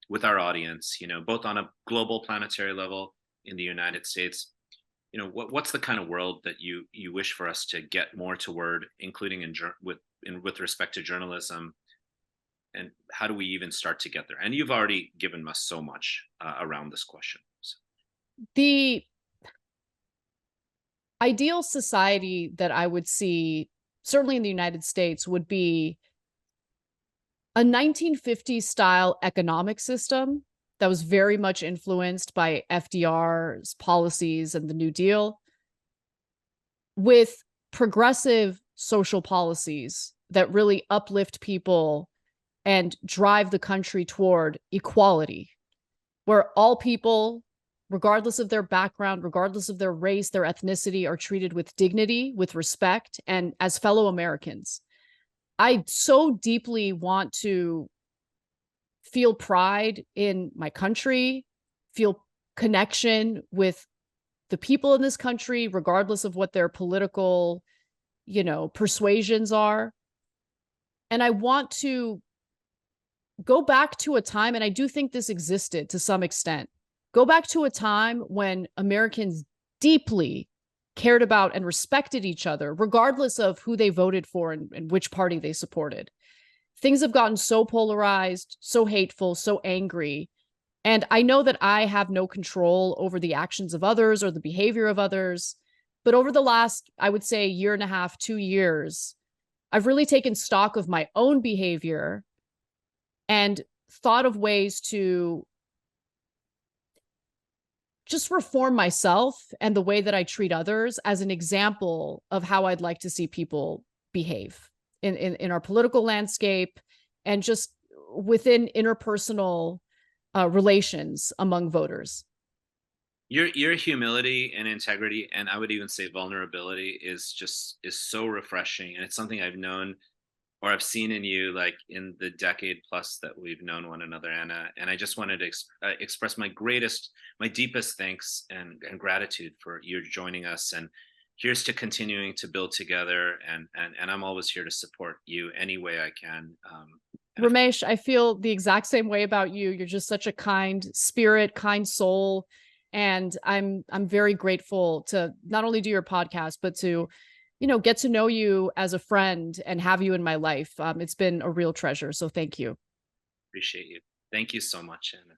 with our audience. Both on a global planetary level in the United States. What's the kind of world that you wish for us to get more toward, including with respect to journalism, and how do we even start to get there? And you've already given us so much around this question. So. The ideal society that I would see, certainly in the United States, would be a 1950s style economic system that was very much influenced by FDR's policies and the New Deal, with progressive social policies that really uplift people and drive the country toward equality, where all people, regardless of their background, regardless of their race, their ethnicity, are treated with dignity, with respect, and as fellow Americans. I so deeply want to feel pride in my country, feel connection with the people in this country, regardless of what their political, persuasions are. And I want to go back to a time, and I do think this existed to some extent, go back to a time when Americans deeply cared about and respected each other, regardless of who they voted for and which party they supported. Things have gotten so polarized, so hateful, so angry. And I know that I have no control over the actions of others or the behavior of others. But over the last, I would say, year and a half, 2 years, I've really taken stock of my own behavior and thought of ways to just reform myself and the way that I treat others as an example of how I'd like to see people behave in our political landscape and just within interpersonal relations among voters. Your humility and integrity, and I would even say vulnerability, is so refreshing, and it's something I've known or I've seen in you, like in the decade plus that we've known one another, Anna. And I just wanted to express my deepest thanks and gratitude for you joining us. And here's to continuing to build together. And I'm always here to support you any way I can. Ramesh, I feel the exact same way about you. You're just such a kind spirit, kind soul. And I'm very grateful to not only do your podcast, but to get to know you as a friend and have you in my life. It's been a real treasure. So thank you. Appreciate you. Thank you so much, Anna.